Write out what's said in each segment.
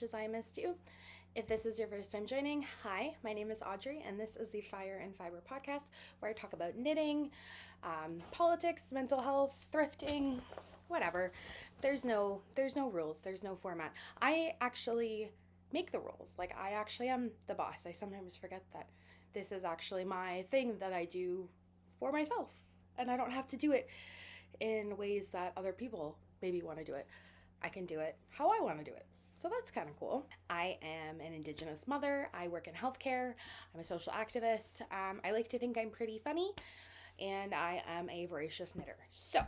as I missed you. If this is your first time joining, hi, my name is Audrey, and this is the Fire and Fiber podcast, where I talk about knitting, politics, mental health, thrifting, whatever. There's no rules. There's no format. I actually make the rules. Like, I actually am the boss. I sometimes forget that this is actually my thing that I do for myself, and I don't have to do it in ways that other people maybe want to do it. I can do it how I want to do it. So that's kind of cool. I am an Indigenous mother. I work in healthcare. I'm a social activist. I like to think I'm pretty funny, and I am a voracious knitter. So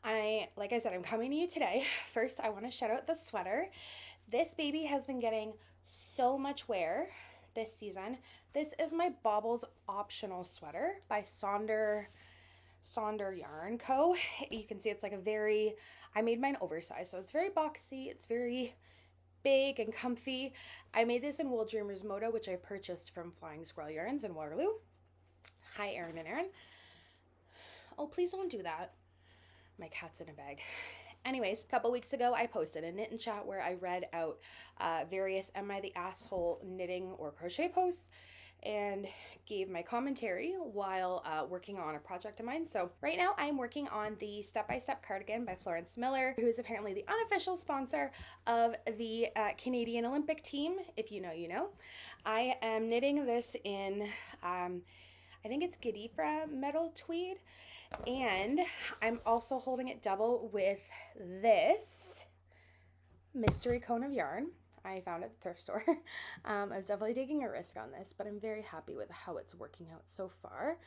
like I said, I'm coming to you today. First, I want to shout out the sweater. This baby has been getting so much wear this season. This is my Bobbles Optional sweater by Sonder Yarn Co. You can see it's like I made mine oversized, so it's very boxy, it's very big and comfy. I made this in Wool Dreamers Moda, which I purchased from Flying Squirrel Yarns in Waterloo. Hi, Erin and Erin. Oh, please don't do that. My cat's in a bag. Anyways, a couple weeks ago, I posted a knit and chat where I read out various Am I the Asshole knitting or crochet posts and gave my commentary while working on a project of mine. So right now I'm working on the Step-by-Step Cardigan by Florence Miller, who is apparently the unofficial sponsor of the Canadian Olympic team. If you know, you know. I am knitting this in, I think it's Gedifra metal tweed, and I'm also holding it double with this mystery cone of yarn I found at the thrift store. I was definitely taking a risk on this, but I'm very happy with how it's working out so far.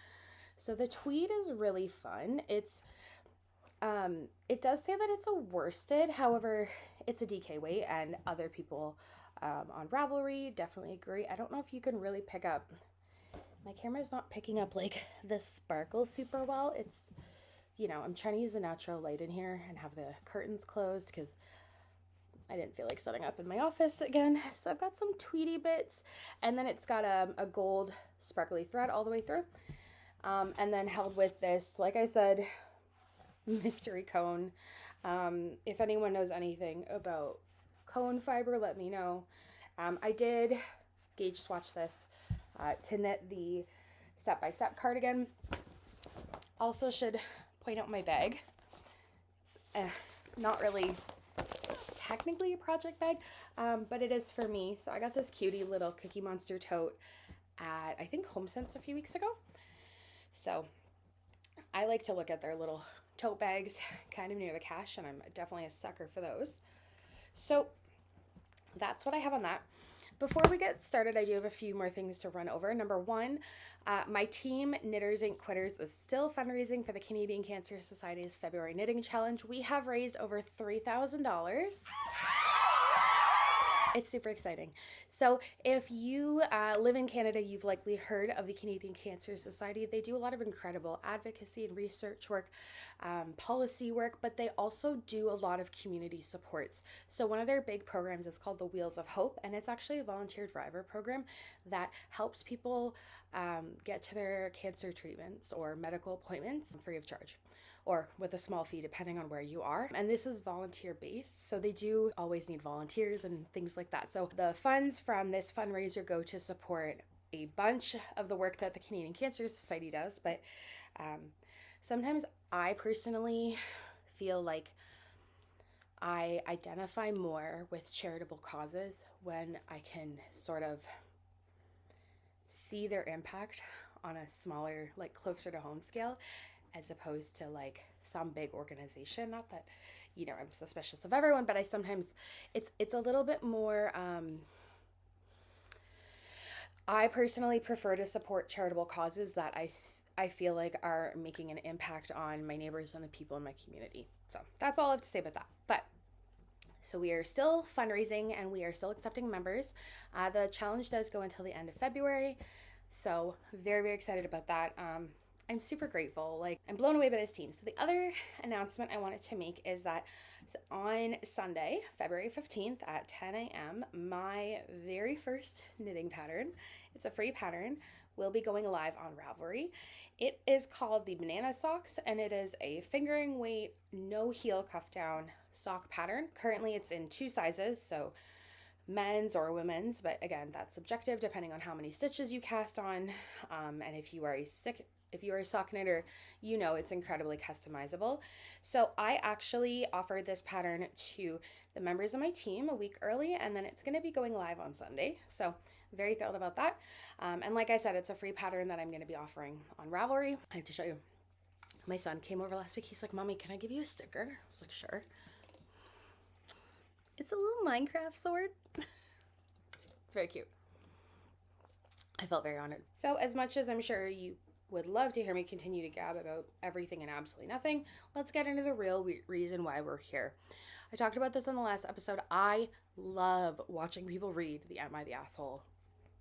So the tweed is really fun. It does say that it's a worsted, however, it's a DK weight, and other people on Ravelry definitely agree. I don't know if you can really pick up, my camera's not picking up like the sparkle super well. It's, I'm trying to use the natural light in here and have the curtains closed because I didn't feel like setting up in my office again. So I've got some tweedy bits, and then it's got a gold sparkly thread all the way through. And then held with this, like I said, mystery cone. If anyone knows anything about cone fiber, let me know. I did gauge swatch this to knit the Step-by-Step cardigan. Also should point out my bag. It's not really technically a project bag, but it is for me. So I got this cutie little Cookie Monster tote at, I think, HomeSense a few weeks ago. So I like to look at their little tote bags kind of near the cash, and I'm definitely a sucker for those. So that's what I have on that. Before we get started, I do have a few more things to run over. Number one, my team, Knitters Ain't Quitters, is still fundraising for the Canadian Cancer Society's February Knitting Challenge. We have raised over $3,000. It's super exciting. So if you live in Canada, you've likely heard of the Canadian Cancer Society. They do a lot of incredible advocacy and research work, policy work, but they also do a lot of community supports. So one of their big programs is called the Wheels of Hope, and it's actually a volunteer driver program that helps people get to their cancer treatments or medical appointments free of charge, or with a small fee depending on where you are. And this is volunteer based, so they do always need volunteers and things like that. So the funds from this fundraiser go to support a bunch of the work that the Canadian Cancer Society does, but sometimes I personally feel like I identify more with charitable causes when I can sort of see their impact on a smaller, like closer to home scale, as opposed to like some big organization. Not that, I'm suspicious of everyone, but I sometimes, it's a little bit more, I personally prefer to support charitable causes that I feel like are making an impact on my neighbors and the people in my community. So that's all I have to say about that. So we are still fundraising and we are still accepting members. The challenge does go until the end of February. So very, very excited about that. I'm super grateful. Like, I'm blown away by this team. So the other announcement I wanted to make is that on Sunday, February 15th at 10 a.m., my very first knitting pattern, it's a free pattern, will be going live on Ravelry. It is called the Banana Socks, and it is a fingering weight, no heel cuff down sock pattern. Currently it's in 2 sizes, so men's or women's, but again, that's subjective depending on how many stitches you cast on. And if you are a sock knitter, you know it's incredibly customizable. So I actually offered this pattern to the members of my team a week early, and then it's going to be going live on Sunday. So very thrilled about that. And like I said, it's a free pattern that I'm going to be offering on Ravelry. I have to show you. My son came over last week. He's like, "Mommy, can I give you a sticker?" I was like, "Sure." It's a little Minecraft sword. It's very cute. I felt very honored. So as much as I'm sure you would love to hear me continue to gab about everything and absolutely nothing, let's get into the real reason why we're here. I talked about this in the last episode. I love watching people read the Am I the Asshole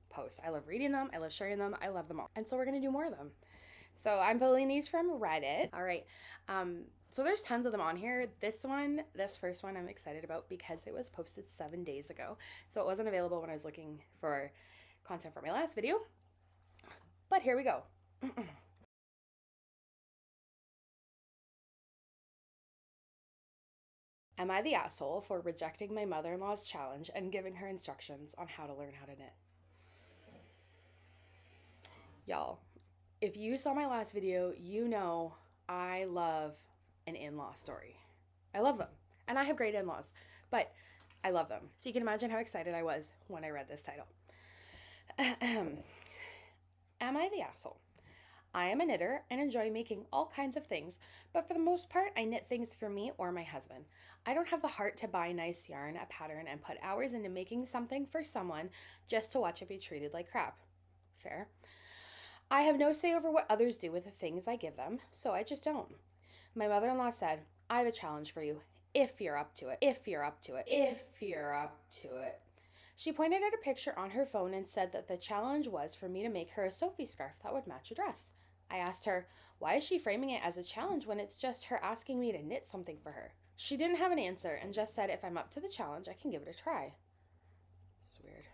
posts. I love reading them. I love sharing them. I love them all. And so we're going to do more of them. So I'm pulling these from Reddit. All right. So there's tons of them on here. This first one I'm excited about because it was posted 7 days ago. So it wasn't available when I was looking for content for my last video. But here we go. Am I the asshole for rejecting my mother-in-law's challenge and giving her instructions on how to learn how to knit? Y'all, if you saw my last video, you know I love an in-law story. I love them. And I have great in-laws, but I love them. So you can imagine how excited I was when I read this title. Am I the asshole? I am a knitter and enjoy making all kinds of things, but for the most part, I knit things for me or my husband. I don't have the heart to buy nice yarn, a pattern, and put hours into making something for someone just to watch it be treated like crap. Fair. I have no say over what others do with the things I give them, so I just don't. My mother-in-law said, I have a challenge for you, if you're up to it, if you're up to it, if you're up to it. She pointed at a picture on her phone and said that the challenge was for me to make her a Sophie scarf that would match a dress. I asked her, why is she framing it as a challenge when it's just her asking me to knit something for her? She didn't have an answer and just said if I'm up to the challenge, I can give it a try. This is weird.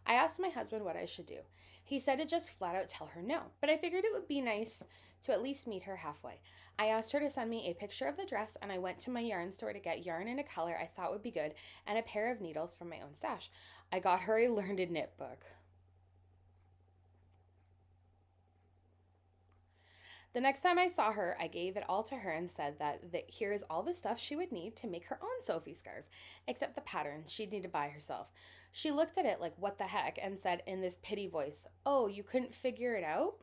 I asked my husband what I should do. He said to just flat out tell her no, but I figured it would be nice to at least meet her halfway. I asked her to send me a picture of the dress, and I went to my yarn store to get yarn in a color I thought would be good and a pair of needles from my own stash. I got her a Learn to Knit book. The next time I saw her, I gave it all to her and said that here is all the stuff she would need to make her own Sophie scarf, except the pattern she'd need to buy herself. She looked at it like, what the heck, and said in this pity voice, oh, you couldn't figure it out?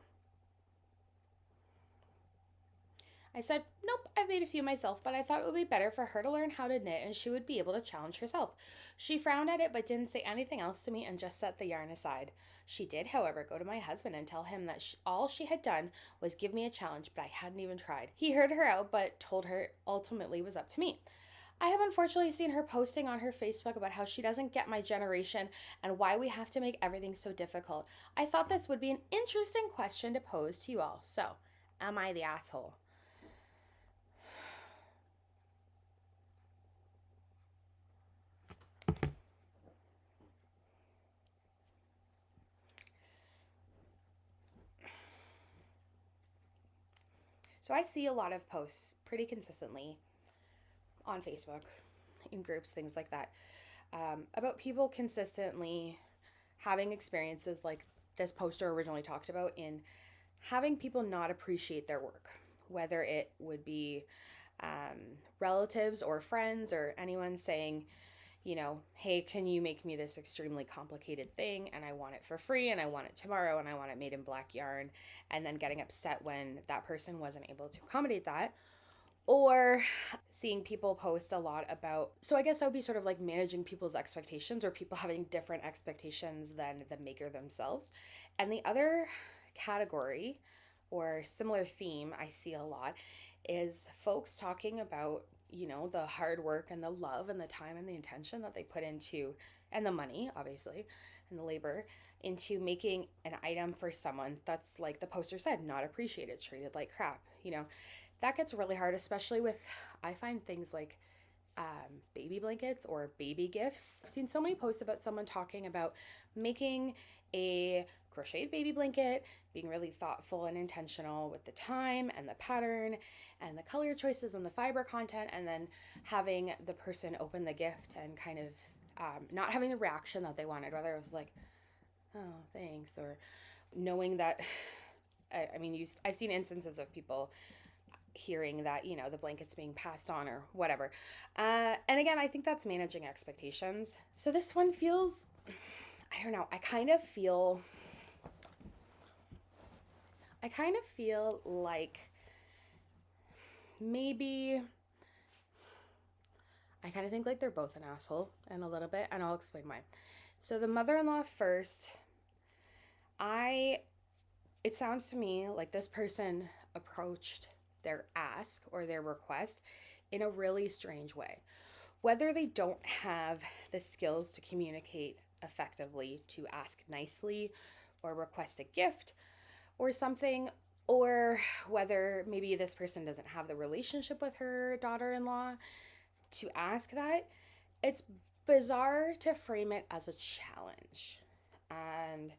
I said, nope, I've made a few myself, but I thought it would be better for her to learn how to knit and she would be able to challenge herself. She frowned at it but didn't say anything else to me and just set the yarn aside. She did, however, go to my husband and tell him that all she had done was give me a challenge, but I hadn't even tried. He heard her out but told her ultimately was up to me. I have unfortunately seen her posting on her Facebook about how she doesn't get my generation and why we have to make everything so difficult. I thought this would be an interesting question to pose to you all. So, am I the asshole? So I see a lot of posts pretty consistently on Facebook, in groups, things like that, about people consistently having experiences like this poster originally talked about in having people not appreciate their work, whether it would be relatives or friends or anyone saying, you know, hey, can you make me this extremely complicated thing and I want it for free and I want it tomorrow and I want it made in black yarn, and then getting upset when that person wasn't able to accommodate that. Or seeing people post a lot about, so I guess that would be sort of like managing people's expectations or people having different expectations than the maker themselves. And the other category or similar theme I see a lot is folks talking about the hard work and the love and the time and the intention that they put into, and the money, obviously, and the labor into making an item for someone that's, like the poster said, not appreciated, treated like crap. That gets really hard, especially with, I find things like baby blankets or baby gifts. I've seen so many posts about someone talking about making a crocheted baby blanket, being really thoughtful and intentional with the time and the pattern and the color choices and the fiber content, and then having the person open the gift and kind of not having the reaction that they wanted, whether it was like, oh, thanks, or knowing that, I've seen instances of people hearing that, the blanket's being passed on or whatever. And again, I think that's managing expectations. So this one feels, I don't know, I kind of feel like maybe, I kind of think like they're both an asshole and a little bit, and I'll explain why. So the mother-in-law first, it sounds to me like this person approached their ask or their request in a really strange way. Whether they don't have the skills to communicate effectively, to ask nicely or request a gift or something, or whether maybe this person doesn't have the relationship with her daughter-in-law to ask that, it's bizarre to frame it as a challenge. And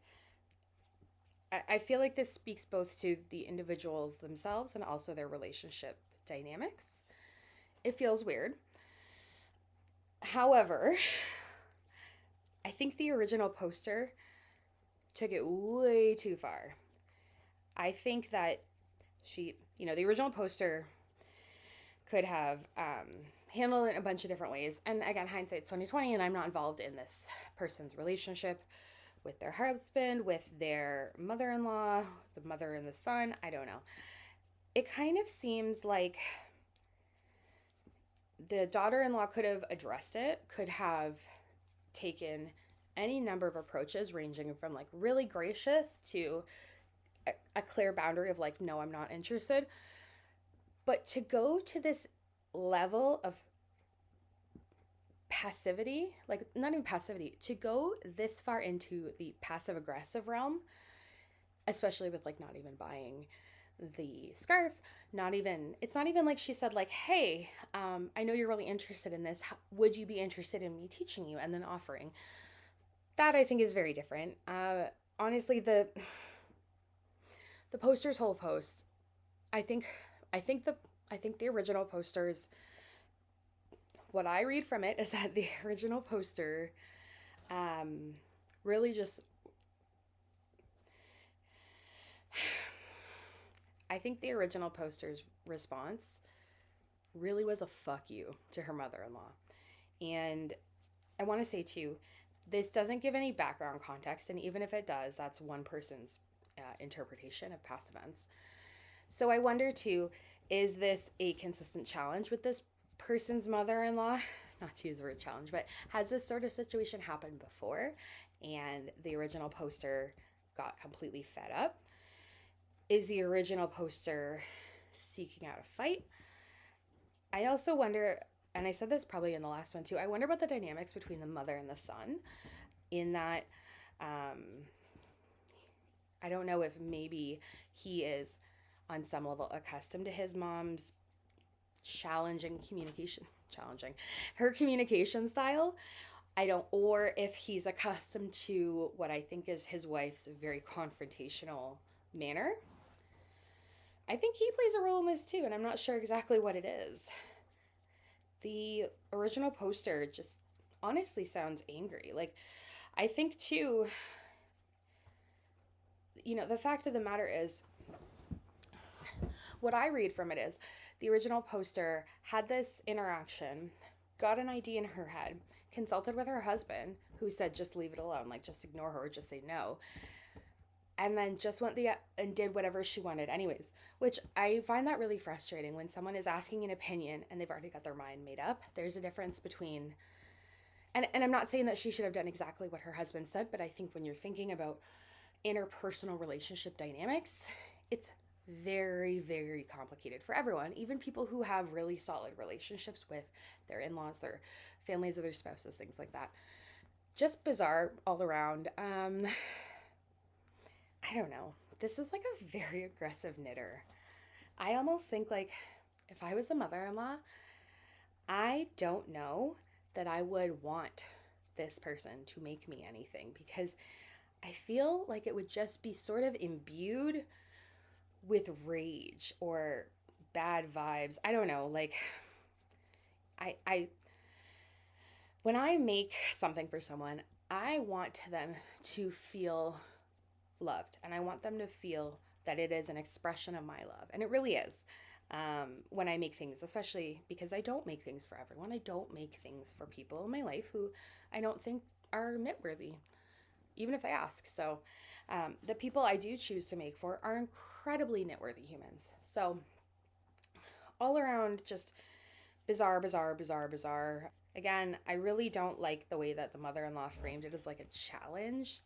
I feel like this speaks both to the individuals themselves and also their relationship dynamics. It feels weird. However, I think the original poster took it way too far. I think that the original poster could have handled it in a bunch of different ways. And again, hindsight's 2020, and I'm not involved in this person's relationship with their husband, with their mother-in-law, the mother and the son. I don't know. It kind of seems like the daughter-in-law could have addressed it, could have taken any number of approaches ranging from like really gracious to a clear boundary of like, no, I'm not interested. But to go to this level of passivity, like not even passivity, to go this far into the passive aggressive realm, especially with like not even buying the scarf, it's not even like she said like, hey, I know you're really interested in this. Would you be interested in me teaching you and then offering? That I think is very different. Honestly, the poster's whole post, I think the original poster's, what I read from it is that the original poster really just, I think the original poster's response really was a fuck you to her mother-in-law. And I want to say too, this doesn't give any background context, and even if it does, that's one person's interpretation of past events. So I wonder too, is this a consistent challenge with this person's mother-in-law? Not to use the word challenge, but has this sort of situation happened before and the original poster got completely fed up? Is the original poster seeking out a fight? I also wonder, and I said this probably in the last one too, I wonder about the dynamics between the mother and the son, in that I don't know if maybe he is on some level accustomed to his mom's challenging her communication style. Or if he's accustomed to what I think is his wife's very confrontational manner. I think he plays a role in this too, and I'm not sure exactly what it is. The original poster just honestly sounds angry. Like, I think too, the fact of the matter is, what I read from it is, the original poster had this interaction, got an idea in her head, consulted with her husband, who said just leave it alone, like just ignore her, just say no, and then just went and did whatever she wanted anyways, which I find that really frustrating when someone is asking an opinion and they've already got their mind made up. There's a difference between, and I'm not saying that she should have done exactly what her husband said, but I think when you're thinking about interpersonal relationship dynamics, it's very, very complicated for everyone, even people who have really solid relationships with their in-laws, their families, or their spouses, things like that. Just bizarre all around. I don't know. This is like a very aggressive knitter. I almost think like if I was the mother-in-law, I don't know that I would want this person to make me anything, because I feel like it would just be sort of imbued with rage or bad vibes. I don't know. Like I when I make something for someone, I want them to feel loved, and I want them to feel that it is an expression of my love, and it really is. When I make things, especially because I don't make things for everyone. I don't make things for people in my life who I don't think are knitworthy, even if they ask. So the people I do choose to make for are incredibly knitworthy humans. So all around, just bizarre, bizarre, bizarre, bizarre. Again, I really don't like the way that the mother-in-law framed it as like a challenge.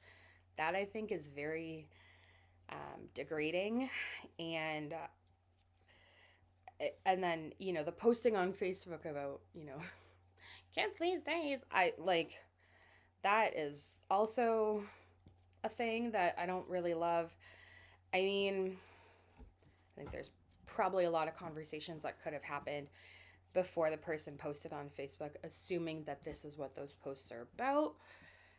That I think is very degrading. And then, the posting on Facebook about, kids these days, I like, that is also a thing that I don't really love. I mean, I think there's probably a lot of conversations that could have happened before the person posted on Facebook, assuming that this is what those posts are about,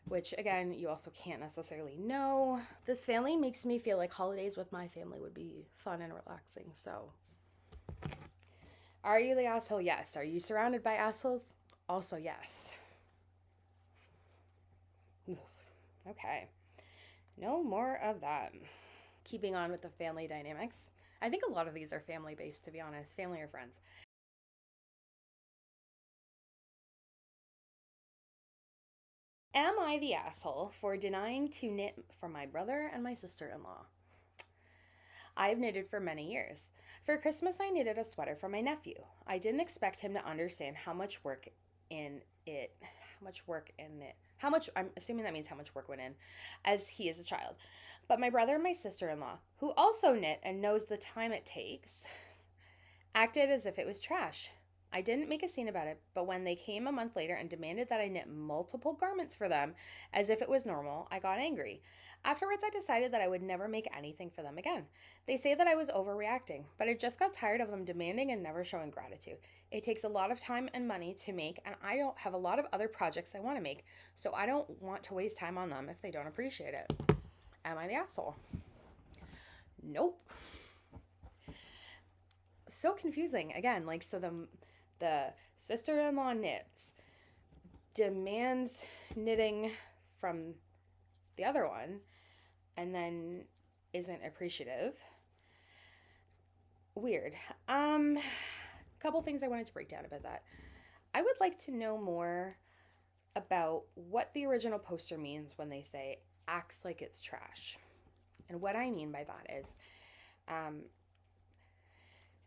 which again, you also can't necessarily know. This family makes me feel like holidays with my family would be fun and relaxing. So, are you the asshole? Yes. Are you surrounded by assholes? Also, yes. Okay. No more of that. Keeping on with the family dynamics. I think a lot of these are family based, to be honest, family or friends. Am I the asshole for denying to knit for my brother and my sister-in-law? I've knitted for many years. For Christmas, I knitted a sweater for my nephew. I didn't expect him to understand how much work I'm assuming that means how much work went in, as he is a child. But my brother and my sister-in-law, who also knit and knows the time it takes, acted as if it was trash. I didn't make a scene about it, but when they came a month later and demanded that I knit multiple garments for them as if it was normal, I got angry. Afterwards, I decided that I would never make anything for them again. They say that I was overreacting, but I just got tired of them demanding and never showing gratitude. It takes a lot of time and money to make, and I don't have a lot of other projects I want to make, so I don't want to waste time on them if they don't appreciate it. Am I the asshole? Nope. So confusing. Again, like, so the sister-in-law knits, demands knitting from the other one, and then isn't appreciative. Weird. Couple things I wanted to break down about that. I would like to know more about what the original poster means when they say acts like it's trash. And what I mean by that is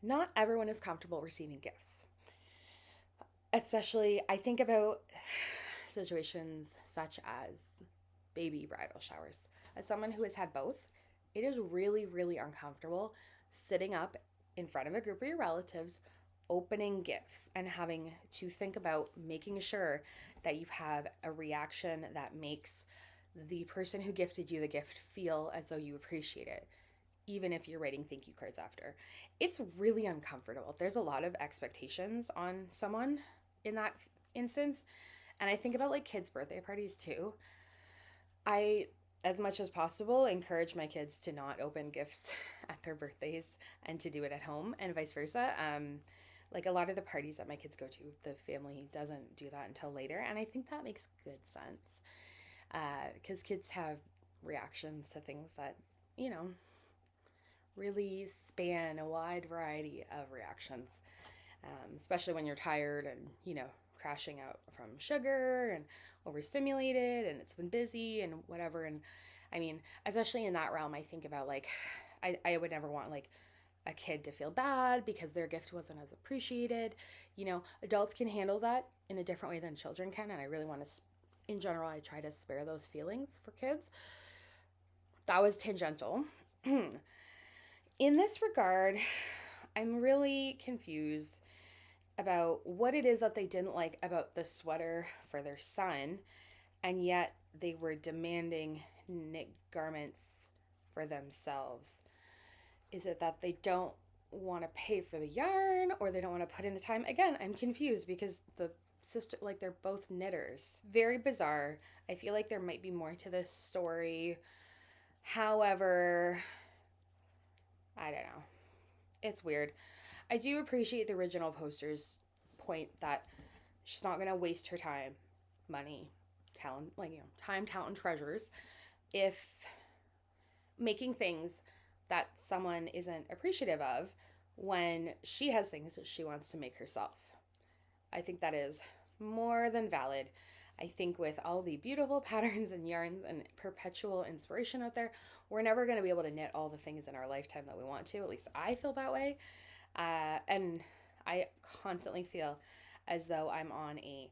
not everyone is comfortable receiving gifts. Especially, I think about situations such as baby bridal showers. As someone who has had both, it is really, really uncomfortable sitting up in front of a group of your relatives, opening gifts, and having to think about making sure that you have a reaction that makes the person who gifted you the gift feel as though you appreciate it, even if you're writing thank you cards after. It's really uncomfortable. There's a lot of expectations on someone in that instance. And I think about like kids' birthday parties too. I, as much as possible, encourage my kids to not open gifts at their birthdays and to do it at home, and vice versa. Like a lot of the parties that my kids go to, the family doesn't do that until later. And I think that makes good sense, because kids have reactions to things that, really span a wide variety of reactions, especially when you're tired and, crashing out from sugar and overstimulated and it's been busy and whatever. And I mean, especially in that realm, I think about like, I would never want like a kid to feel bad because their gift wasn't as appreciated. Adults can handle that in a different way than children can. And I really want to, in general, I try to spare those feelings for kids. That was tangential. In this regard, I'm really confused about what it is that they didn't like about the sweater for their son, and yet they were demanding knit garments for themselves. Is it that they don't want to pay for the yarn, or they don't want to put in the time? Again, I'm confused because the sister, like, they're both knitters. Very bizarre. I feel like there might be more to this story. However, I don't know. It's weird. I do appreciate the original poster's point that she's not going to waste her time, money, talent, time, talent, and treasures if making things that someone isn't appreciative of when she has things that she wants to make herself. I think that is more than valid. I think with all the beautiful patterns and yarns and perpetual inspiration out there, we're never going to be able to knit all the things in our lifetime that we want to. At least I feel that way. And I constantly feel as though I'm on a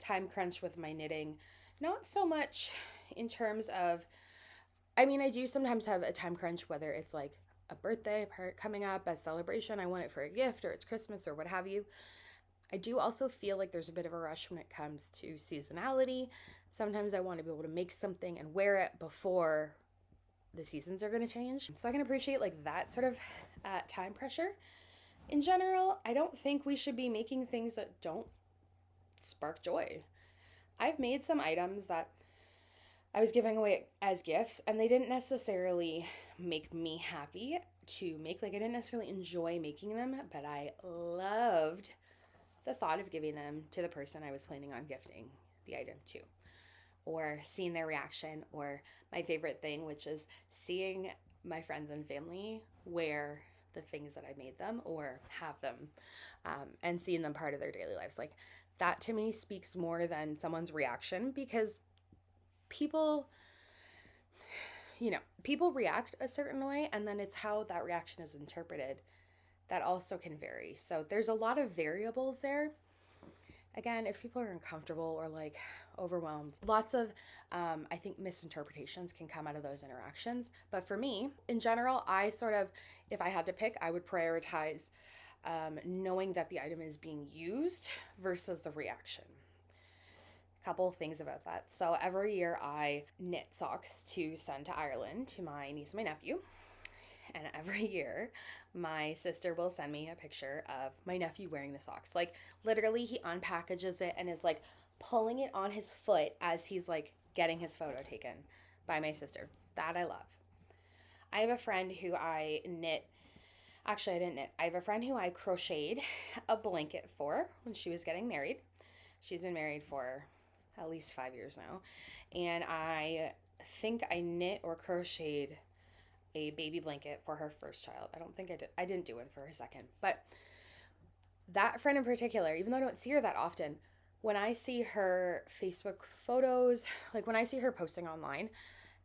time crunch with my knitting. Not so much in terms of, I mean, I do sometimes have a time crunch, whether it's like a birthday part coming up, a celebration, I want it for a gift, or it's Christmas or what have you. I do also feel like there's a bit of a rush when it comes to seasonality. Sometimes I want to be able to make something and wear it before the seasons are going to change. So I can appreciate like that sort of time pressure. In general, I don't think we should be making things that don't spark joy. I've made some items that I was giving away as gifts, and they didn't necessarily make me happy to make. Like, I didn't necessarily enjoy making them, but I loved the thought of giving them to the person I was planning on gifting the item to, or seeing their reaction, or my favorite thing, which is seeing my friends and family wear the things that I made them or have them, and seeing them part of their daily lives. Like, that to me speaks more than someone's reaction, because people react a certain way, and then it's how that reaction is interpreted that also can vary. So there's a lot of variables there. Again, if people are uncomfortable or like overwhelmed, lots of I think misinterpretations can come out of those interactions. But for me, in general, I sort of, if I had to pick, I would prioritize knowing that the item is being used versus the reaction. Couple of things about that. So every year I knit socks to send to Ireland to my niece and my nephew. And every year my sister will send me a picture of my nephew wearing the socks. Like, literally, he unpackages it and is like pulling it on his foot as he's like getting his photo taken by my sister. That I love. I have a friend who I knit. Actually, I didn't knit. I have a friend who I crocheted a blanket for when she was getting married. She's been married for at least 5 years now. And I think I knit or crocheted a baby blanket for her first child. I don't think I did. I didn't do one for her second. But that friend in particular, even though I don't see her that often, when I see her Facebook photos, like when I see her posting online,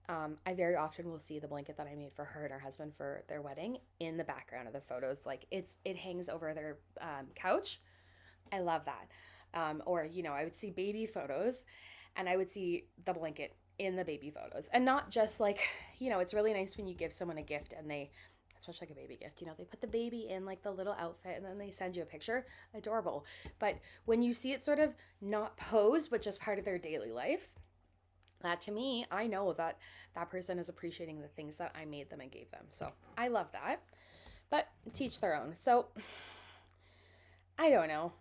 I very often will see the blanket that I made for her and her husband for their wedding in the background of the photos. Like, it hangs over their couch. I love that. Or, I would see baby photos and I would see the blanket in the baby photos. And not just like, it's really nice when you give someone a gift and they, especially like a baby gift, they put the baby in like the little outfit and then they send you a picture. Adorable. But when you see it sort of not posed, but just part of their daily life, that to me, I know that that person is appreciating the things that I made them and gave them. So I love that. But teach their own. So I don't know.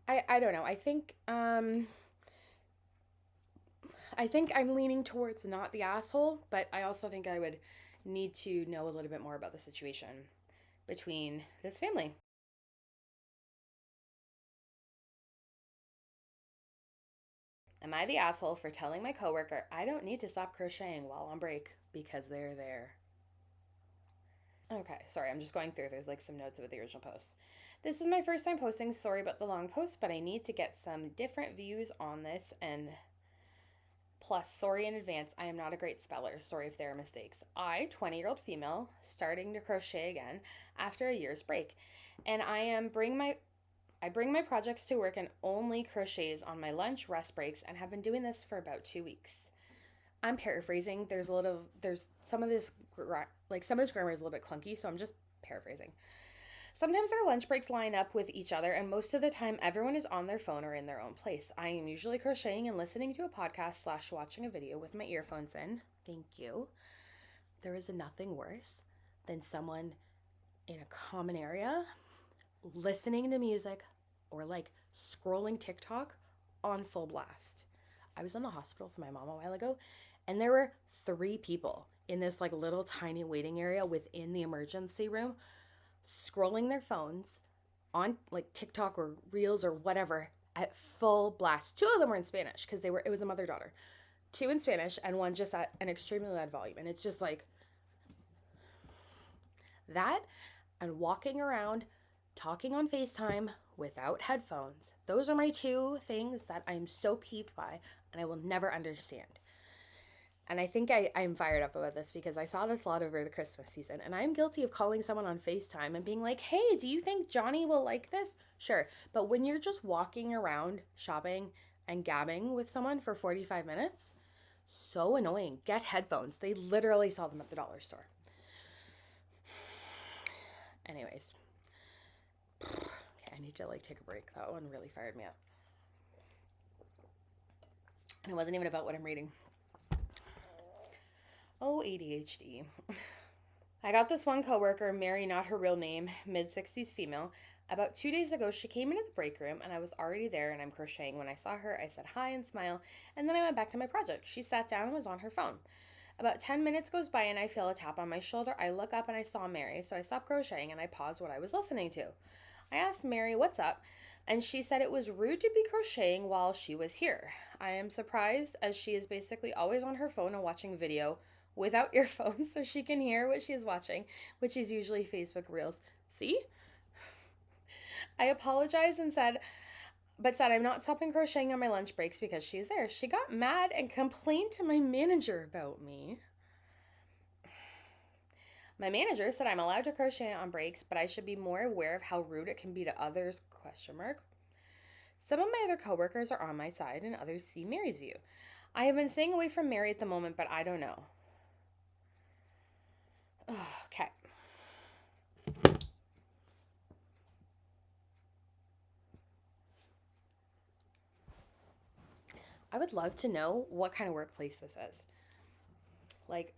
I don't know. I think I'm leaning towards not the asshole, but I also think I would need to know a little bit more about the situation between this family. Am I the asshole for telling my coworker I don't need to stop crocheting while on break because they're there? Okay, sorry, I'm just going through. There's like some notes about the original post. This is my first time posting. Sorry about the long post, but I need to get some different views on this, and plus, sorry in advance, I am not a great speller. Sorry if there are mistakes. I, 20-year-old female, starting to crochet again after a year's break. And I bring my projects to work and only crochets on my lunch rest breaks, and have been doing this for about 2 weeks. I'm paraphrasing. There's some of this, some of this grammar is a little bit clunky, so I'm just paraphrasing. Sometimes our lunch breaks line up with each other, and most of the time, everyone is on their phone or in their own place. I am usually crocheting and listening to a podcast slash watching a video with my earphones in. Thank you. There is nothing worse than someone in a common area listening to music or like scrolling TikTok on full blast. I was in the hospital with my mom a while ago, and there were 3 people in this like little tiny waiting area within the emergency room scrolling their phones on like TikTok or Reels or whatever at full blast. 2 of them were in Spanish because it was a mother-daughter. 2 in Spanish and 1 just at an extremely loud volume. And it's just like that and walking around talking on FaceTime without headphones. Those are my 2 things that I'm so peeved by and I will never understand. And I think I'm fired up about this because I saw this a lot over the Christmas season. And I'm guilty of calling someone on FaceTime and being like, hey, do you think Johnny will like this? Sure. But when you're just walking around shopping and gabbing with someone for 45 minutes, so annoying. Get headphones. They literally sell them at the dollar store. Anyways. Okay, I need to like take a break. That one really fired me up. And it wasn't even about what I'm reading. Oh, ADHD. I got this one coworker, Mary, not her real name, mid-60s female. About 2 days ago, she came into the break room and I was already there and I'm crocheting. When I saw her, I said hi and smile, and then I went back to my project. She sat down and was on her phone. About 10 minutes goes by and I feel a tap on my shoulder. I look up and I saw Mary, so I stopped crocheting and I paused what I was listening to. I asked Mary, what's up? And she said it was rude to be crocheting while she was here. I am surprised as she is basically always on her phone and watching video without earphones so she can hear what she is watching, which is usually Facebook Reels. See? I apologized and said I'm not stopping crocheting on my lunch breaks because she's there. She got mad and complained to my manager about me. My manager said I'm allowed to crochet on breaks, but I should be more aware of how rude it can be to others, ? Some of my other coworkers are on my side and others see Mary's view. I have been staying away from Mary at the moment, but I don't know. Okay. I would love to know what kind of workplace this is. Like,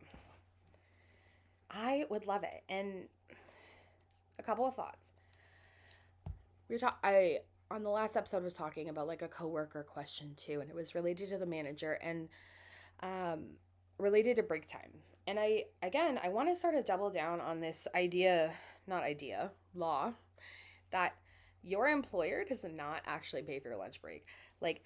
I would love it. And a couple of thoughts. I on the last episode was talking about like a coworker question too, and it was related to the manager and related to break time. And I want to sort of double down on this law, that your employer does not actually pay for your lunch break. Like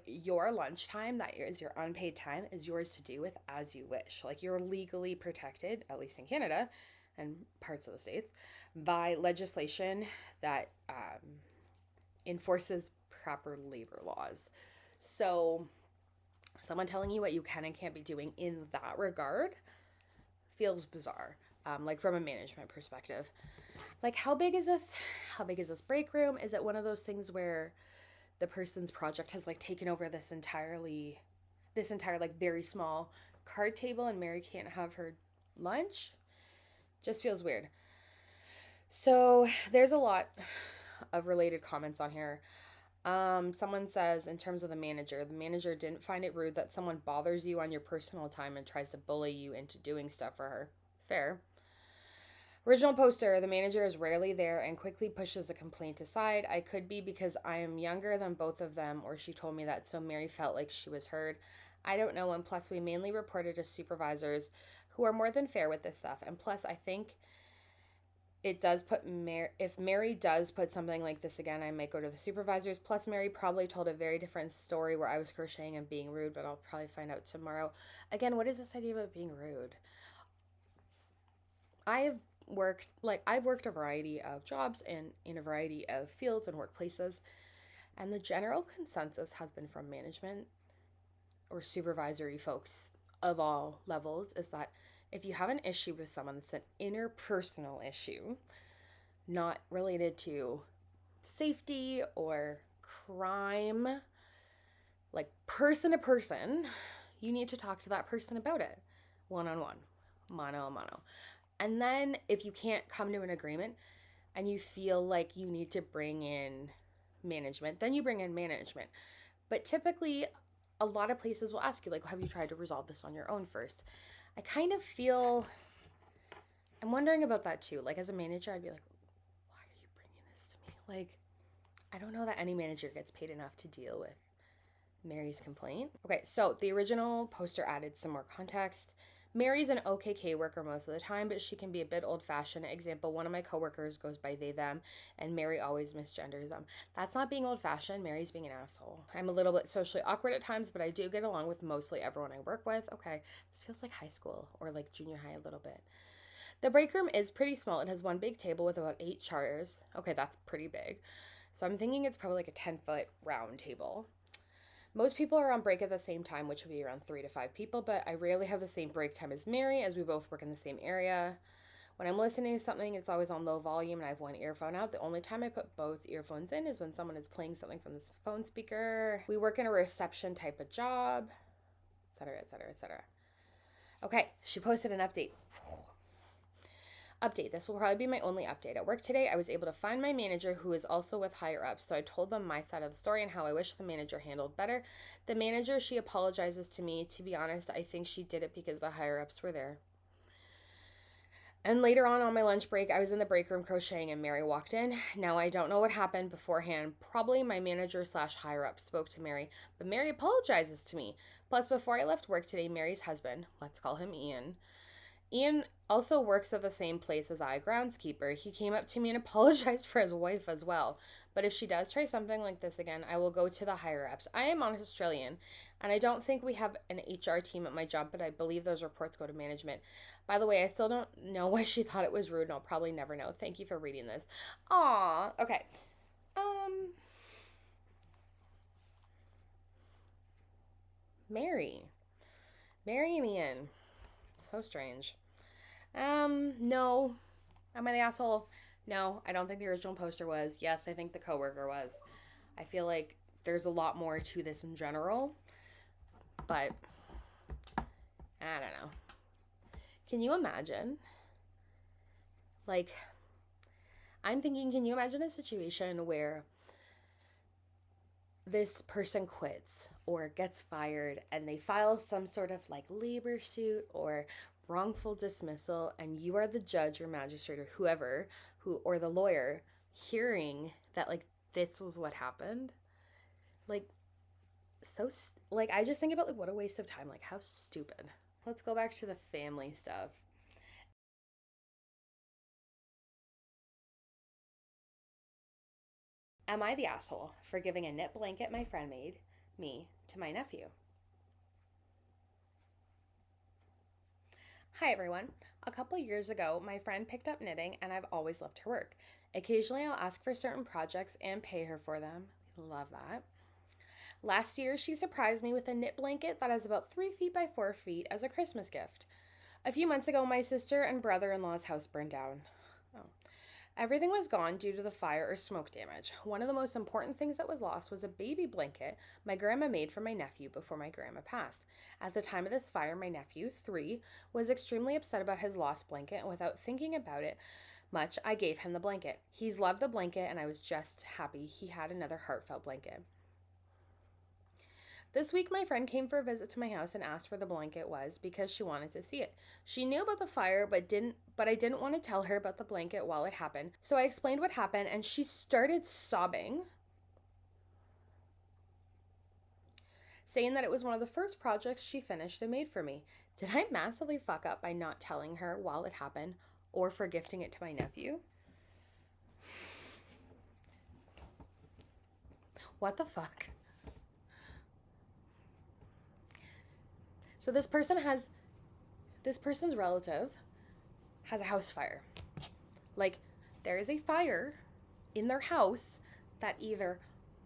your lunchtime, that is your unpaid time, is yours to do with as you wish. Like you're legally protected, at least in Canada and parts of the States, by legislation that enforces proper labor laws. So someone telling you what you can and can't be doing in that regard feels bizarre, like from a management perspective. Like, how big is this break room? Is it one of those things where the person's project has like taken over this entire like very small card table and Mary can't have her lunch? Just feels weird. So there's a lot of related comments on here. Someone says, in terms of the manager didn't find it rude that someone bothers you on your personal time and tries to bully you into doing stuff for her. Fair. Original poster, the manager is rarely there and quickly pushes a complaint aside. I could be because I am younger than both of them, or she told me that, so Mary felt like she was heard. I don't know, and plus we mainly reported to supervisors who are more than fair with this stuff. And plus I think it does put if Mary does put something like this again, I might go to the supervisors. Plus Mary probably told a very different story where I was crocheting and being rude, but I'll probably find out tomorrow. Again, what is this idea about being rude? I've worked a variety of jobs in a variety of fields and workplaces, and the general consensus has been from management or supervisory folks of all levels is that if you have an issue with someone that's an interpersonal issue, not related to safety or crime, like person to person, you need to talk to that person about it one-on-one, mano a mano. And then if you can't come to an agreement and you feel like you need to bring in management, then you bring in management. But typically, a lot of places will ask you, like, have you tried to resolve this on your own first? I kind of feel, I'm wondering about that too. Like, as a manager, I'd be like, why are you bringing this to me? Like, I don't know that any manager gets paid enough to deal with Mary's complaint. Okay, so the original poster added some more context. Mary's an okay worker most of the time, but she can be a bit old-fashioned. Example, one of my coworkers goes by they, them, and Mary always misgenders them. That's not being old-fashioned. Mary's being an asshole. I'm a little bit socially awkward at times, but I do get along with mostly everyone I work with. Okay, this feels like high school or like junior high a little bit. The break room is pretty small. It has one big table with about 8 chairs. Okay, that's pretty big. So I'm thinking it's probably like a 10-foot round table. Most people are on break at the same time, which would be around 3 to 5 people, but I rarely have the same break time as Mary, as we both work in the same area. When I'm listening to something, it's always on low volume and I have one earphone out. The only time I put both earphones in is when someone is playing something from this phone speaker. We work in a reception type of job, etc., etc., etc. Okay, she posted an update. Update. This will probably be my only update. At work today, I was able to find my manager who is also with higher ups. So I told them my side of the story and how I wish the manager handled better. The manager, she apologizes to me. To be honest, I think she did it because the higher ups were there. And later on my lunch break, I was in the break room crocheting and Mary walked in. Now, I don't know what happened beforehand. Probably my manager / higher up spoke to Mary, but Mary apologizes to me. Plus, before I left work today, Mary's husband, let's call him Ian also works at the same place as I, groundskeeper. He came up to me and apologized for his wife as well. But if she does try something like this again, I will go to the higher ups. I am on Australian, and I don't think we have an HR team at my job, but I believe those reports go to management. By the way, I still don't know why she thought it was rude, and I'll probably never know. Thank you for reading this. Aw, okay. Mary and Ian. So strange. No. Am I the asshole? No, I don't think the original poster was. Yes, I think the coworker was. I feel like there's a lot more to this in general, but I don't know. Can you imagine? Like, I'm thinking, can you imagine a situation where this person quits or gets fired and they file some sort of like labor suit or wrongful dismissal, and you are the judge or magistrate or whoever or the lawyer hearing that like this was what happened? Like, so like I just think about like what a waste of time. Like, how stupid. Let's go back to the family stuff. Am I the asshole for giving a knit blanket my friend made me to my nephew? Hi everyone. A couple years ago, my friend picked up knitting and I've always loved her work. Occasionally, I'll ask for certain projects and pay her for them. Love that. Last year, she surprised me with a knit blanket that is about 3 feet by 4 feet as a Christmas gift. A few months ago, my sister and brother-in-law's house burned down. Oh. Everything was gone due to the fire or smoke damage. One of the most important things that was lost was a baby blanket my grandma made for my nephew before my grandma passed. At the time of this fire, my nephew, 3, was extremely upset about his lost blanket, and without thinking about it much, I gave him the blanket. He's loved the blanket, and I was just happy he had another heartfelt blanket. This week, my friend came for a visit to my house and asked where the blanket was because she wanted to see it. She knew about the fire, but I didn't want to tell her about the blanket while it happened. So I explained what happened, and she started sobbing, saying that it was one of the first projects she finished and made for me. Did I massively fuck up by not telling her while it happened, or for gifting it to my nephew? What the fuck? So this person's relative has a house fire. Like, there is a fire in their house that either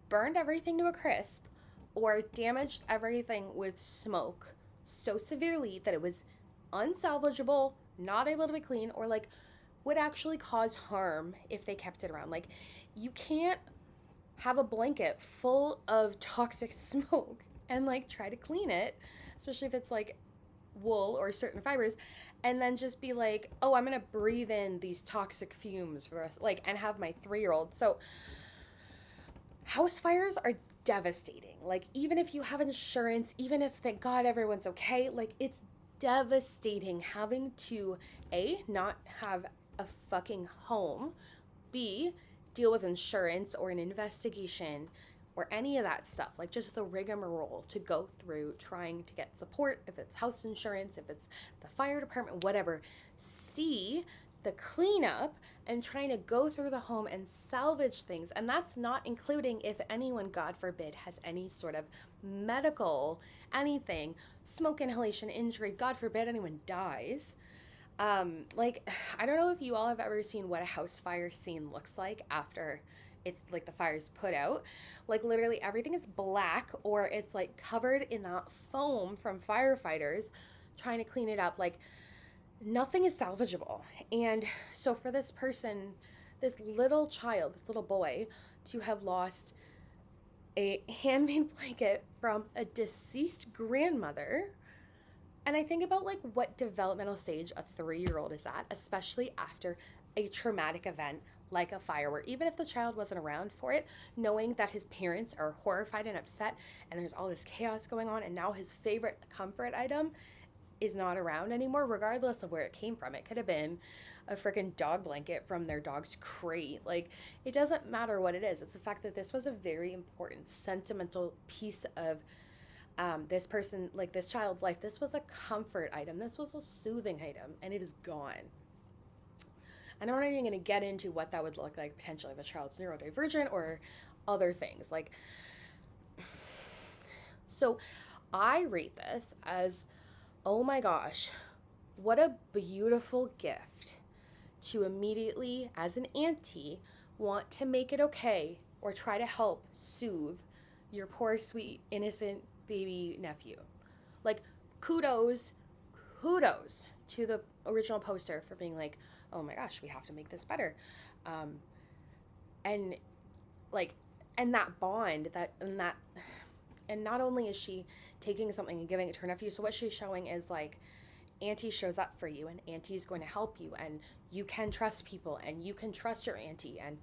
burned everything to a crisp or damaged everything with smoke so severely that it was unsalvageable, not able to be cleaned, or like would actually cause harm if they kept it around. Like, you can't have a blanket full of toxic smoke and like try to clean it. especially if it's like wool or certain fibers, and then just be like, oh, I'm gonna breathe in these toxic fumes for the rest, like, and have my 3-year-old. So house fires are devastating. Like, even if you have insurance, even if, thank God, everyone's okay, like, it's devastating having to not have a fucking home, B, deal with insurance or an investigation or any of that stuff, like just the rigmarole to go through trying to get support, if it's house insurance, if it's the fire department, whatever. C, the cleanup and trying to go through the home and salvage things. And that's not including if anyone, God forbid, has any sort of medical anything, smoke inhalation injury, God forbid anyone dies. Like, I don't know if you all have ever seen what a house fire scene looks like after it's like the fire's put out. Like, literally everything is black, or it's like covered in that foam from firefighters trying to clean it up. Like, nothing is salvageable. And so for this person, this little child, this little boy, to have lost a handmade blanket from a deceased grandmother. And I think about like what developmental stage a 3-year-old is at, especially after a traumatic event like a fire, where even if the child wasn't around for it, knowing that his parents are horrified and upset and there's all this chaos going on, and now his favorite comfort item is not around anymore, regardless of where it came from. It could have been a freaking dog blanket from their dog's crate. Like, it doesn't matter what it is. It's the fact that this was a very important sentimental piece of this person, like this child's life. This was a comfort item. This was a soothing item, and it is gone. And I'm not even going to get into what that would look like potentially if a child's neurodivergent or other things. Like, so I rate this as, oh my gosh, what a beautiful gift to immediately, as an auntie, want to make it okay or try to help soothe your poor, sweet, innocent baby nephew. Like, kudos to the original poster for being like, oh my gosh, we have to make this better. And like, and that bond, and not only is she taking something and giving it to her nephew, so what she's showing is like, auntie shows up for you, and auntie's going to help you, and you can trust people, and you can trust your auntie, and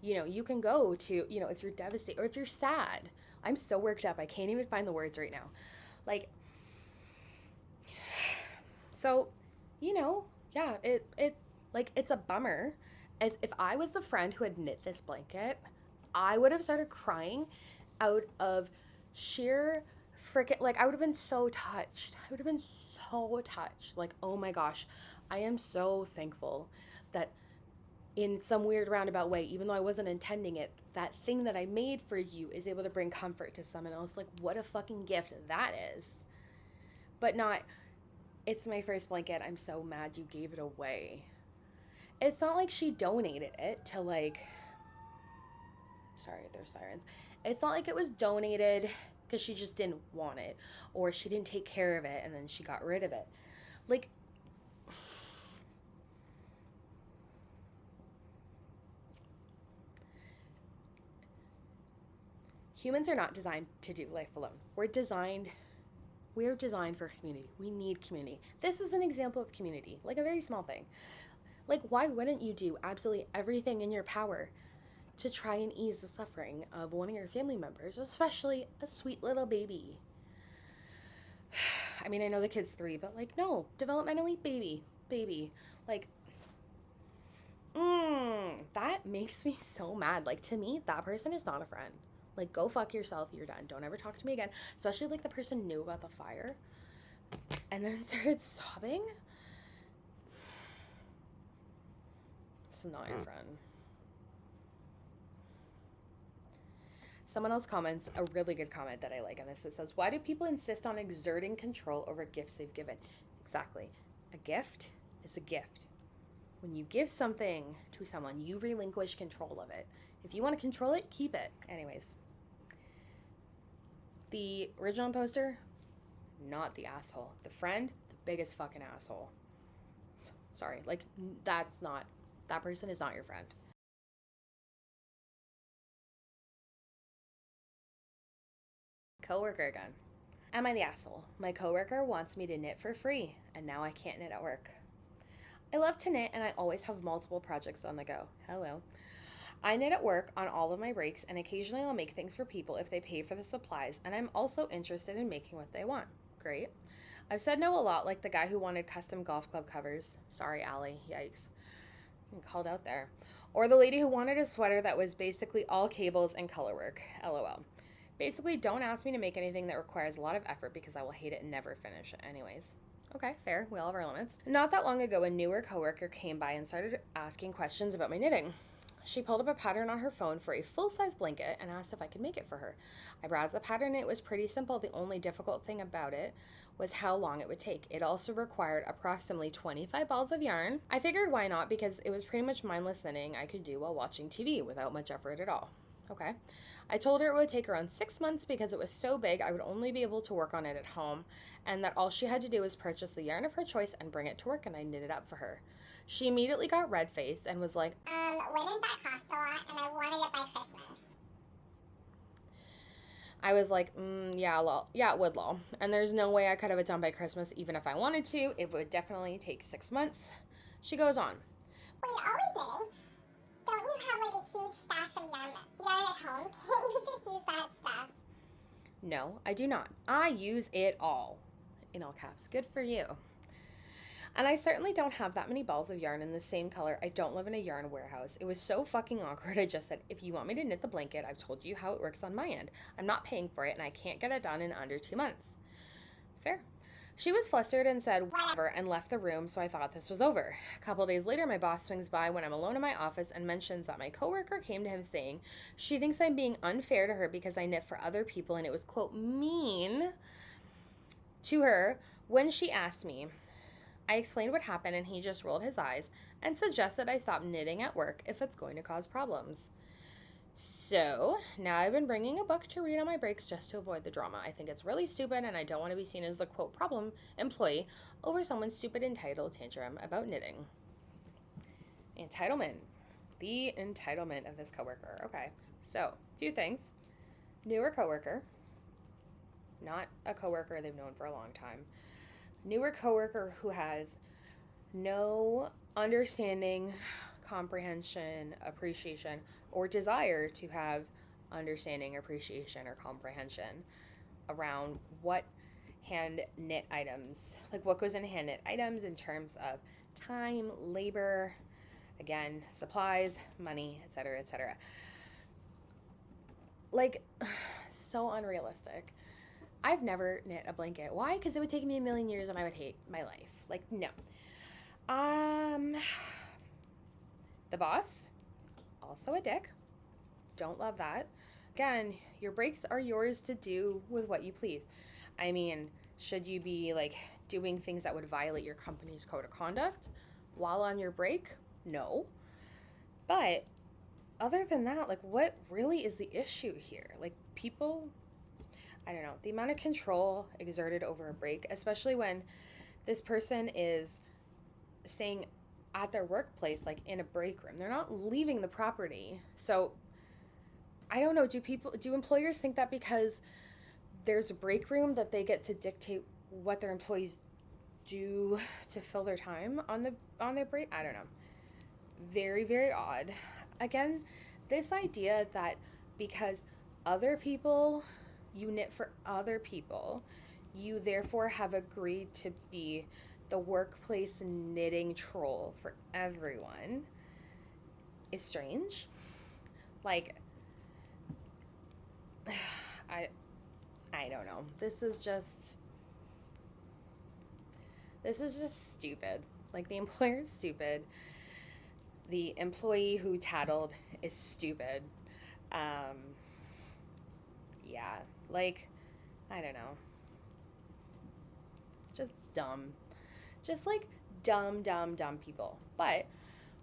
you know, you can go to, you know, if you're devastated or if you're sad. I'm so worked up, I can't even find the words right now. Like, so, you know, yeah, it like, it's a bummer. As if I was the friend who had knit this blanket, I would have started crying out of sheer freaking, like, I would have been so touched. I would have been so touched. Like, oh my gosh, I am so thankful that in some weird roundabout way, even though I wasn't intending it, that thing that I made for you is able to bring comfort to someone else. Like, what a fucking gift that is. But not, it's my first blanket, I'm so mad you gave it away. It's not like she donated it to, like, sorry, there's sirens. It's not like it was donated because she just didn't want it, or she didn't take care of it and then she got rid of it. Like, humans are not designed to do life alone. We're designed for community. We need community. This is an example of community, like a very small thing. Like, why wouldn't you do absolutely everything in your power to try and ease the suffering of one of your family members, especially a sweet little baby? I mean, I know the kid's 3, but like, no, developmentally baby. Like, that makes me so mad. Like, to me, that person is not a friend. Like, go fuck yourself, you're done. Don't ever talk to me again. Especially, like, the person knew about the fire and then started sobbing. This is not your friend. Someone else comments a really good comment that I like on this. It says, why do people insist on exerting control over gifts they've given? Exactly. A gift is a gift. When you give something to someone, you relinquish control of it. If you want to control it, keep it. Anyways. The original poster, not the asshole. The friend, the biggest fucking asshole. Sorry, like, that person is not your friend. Coworker again. Am I the asshole? My coworker wants me to knit for free, and now I can't knit at work. I love to knit, and I always have multiple projects on the go. Hello. I knit at work on all of my breaks, and occasionally I'll make things for people if they pay for the supplies, and I'm also interested in making what they want. Great. I've said no a lot, like the guy who wanted custom golf club covers. Sorry, Allie. Yikes. I'm called out there. Or the lady who wanted a sweater that was basically all cables and color work. LOL. Basically, don't ask me to make anything that requires a lot of effort because I will hate it and never finish it anyways. Okay, fair. We all have our limits. Not that long ago, a newer coworker came by and started asking questions about my knitting. She pulled up a pattern on her phone for a full-size blanket and asked if I could make it for her. I browsed the pattern and it was pretty simple. The only difficult thing about it was how long it would take. It also required approximately 25 balls of yarn. I figured why not, because it was pretty much mindless knitting I could do while watching TV without much effort at all. Okay. I told her it would take around 6 months because it was so big I would only be able to work on it at home, and that all she had to do was purchase the yarn of her choice and bring it to work, and I knit it up for her. She immediately got red-faced and was like, wouldn't that cost a lot? And I wanted it by Christmas. I was like, yeah, lol. Yeah, it would, lol. And there's no way I could have it done by Christmas even if I wanted to. It would definitely take 6 months. She goes on. Well, you're always knitting. Don't you have like a huge stash of yarn at home? Can't you just use that stuff? No, I do not. I use it all. In all caps. Good for you. And I certainly don't have that many balls of yarn in the same color. I don't live in a yarn warehouse. It was so fucking awkward. I just said, if you want me to knit the blanket, I've told you how it works on my end. I'm not paying for it, and I can't get it done in under 2 months. Fair. She was flustered and said, whatever, and left the room, so I thought this was over. A couple days later, my boss swings by when I'm alone in my office and mentions that my coworker came to him saying she thinks I'm being unfair to her because I knit for other people, and it was, quote, mean to her when she asked me. I explained what happened, and he just rolled his eyes and suggested I stop knitting at work if it's going to cause problems. So, now I've been bringing a book to read on my breaks just to avoid the drama. I think it's really stupid, and I don't want to be seen as the, quote, problem employee over someone's stupid entitled tantrum about knitting. Entitlement. The entitlement of this coworker. Okay, so, a few things. Newer coworker. Not a coworker they've known for a long time. Newer coworker who has no understanding, comprehension, appreciation, or desire to have understanding, appreciation, or comprehension around what hand knit items, like what goes in hand knit items in terms of time, labor, again, supplies, money, etc., etc. Like, so unrealistic. I've never knit a blanket. Why? Because it would take me a million years and I would hate my life. Like, no. The boss, also a dick. Don't love that. Again, your breaks are yours to do with what you please. I mean, should you be like doing things that would violate your company's code of conduct while on your break? No. But other than that, like, what really is the issue here? Like, people, I don't know, the amount of control exerted over a break, especially when this person is staying at their workplace, like in a break room. They're not leaving the property. So I don't know, do employers think that because there's a break room that they get to dictate what their employees do to fill their time on their break? I don't know. Very, very odd. Again, this idea that because other people, you knit for other people, you therefore have agreed to be the workplace knitting troll for everyone is strange. Like, I don't know. This is just stupid. Like, the employer is stupid. The employee who tattled is stupid. Yeah, like, I don't know. Just dumb. Just like dumb people. But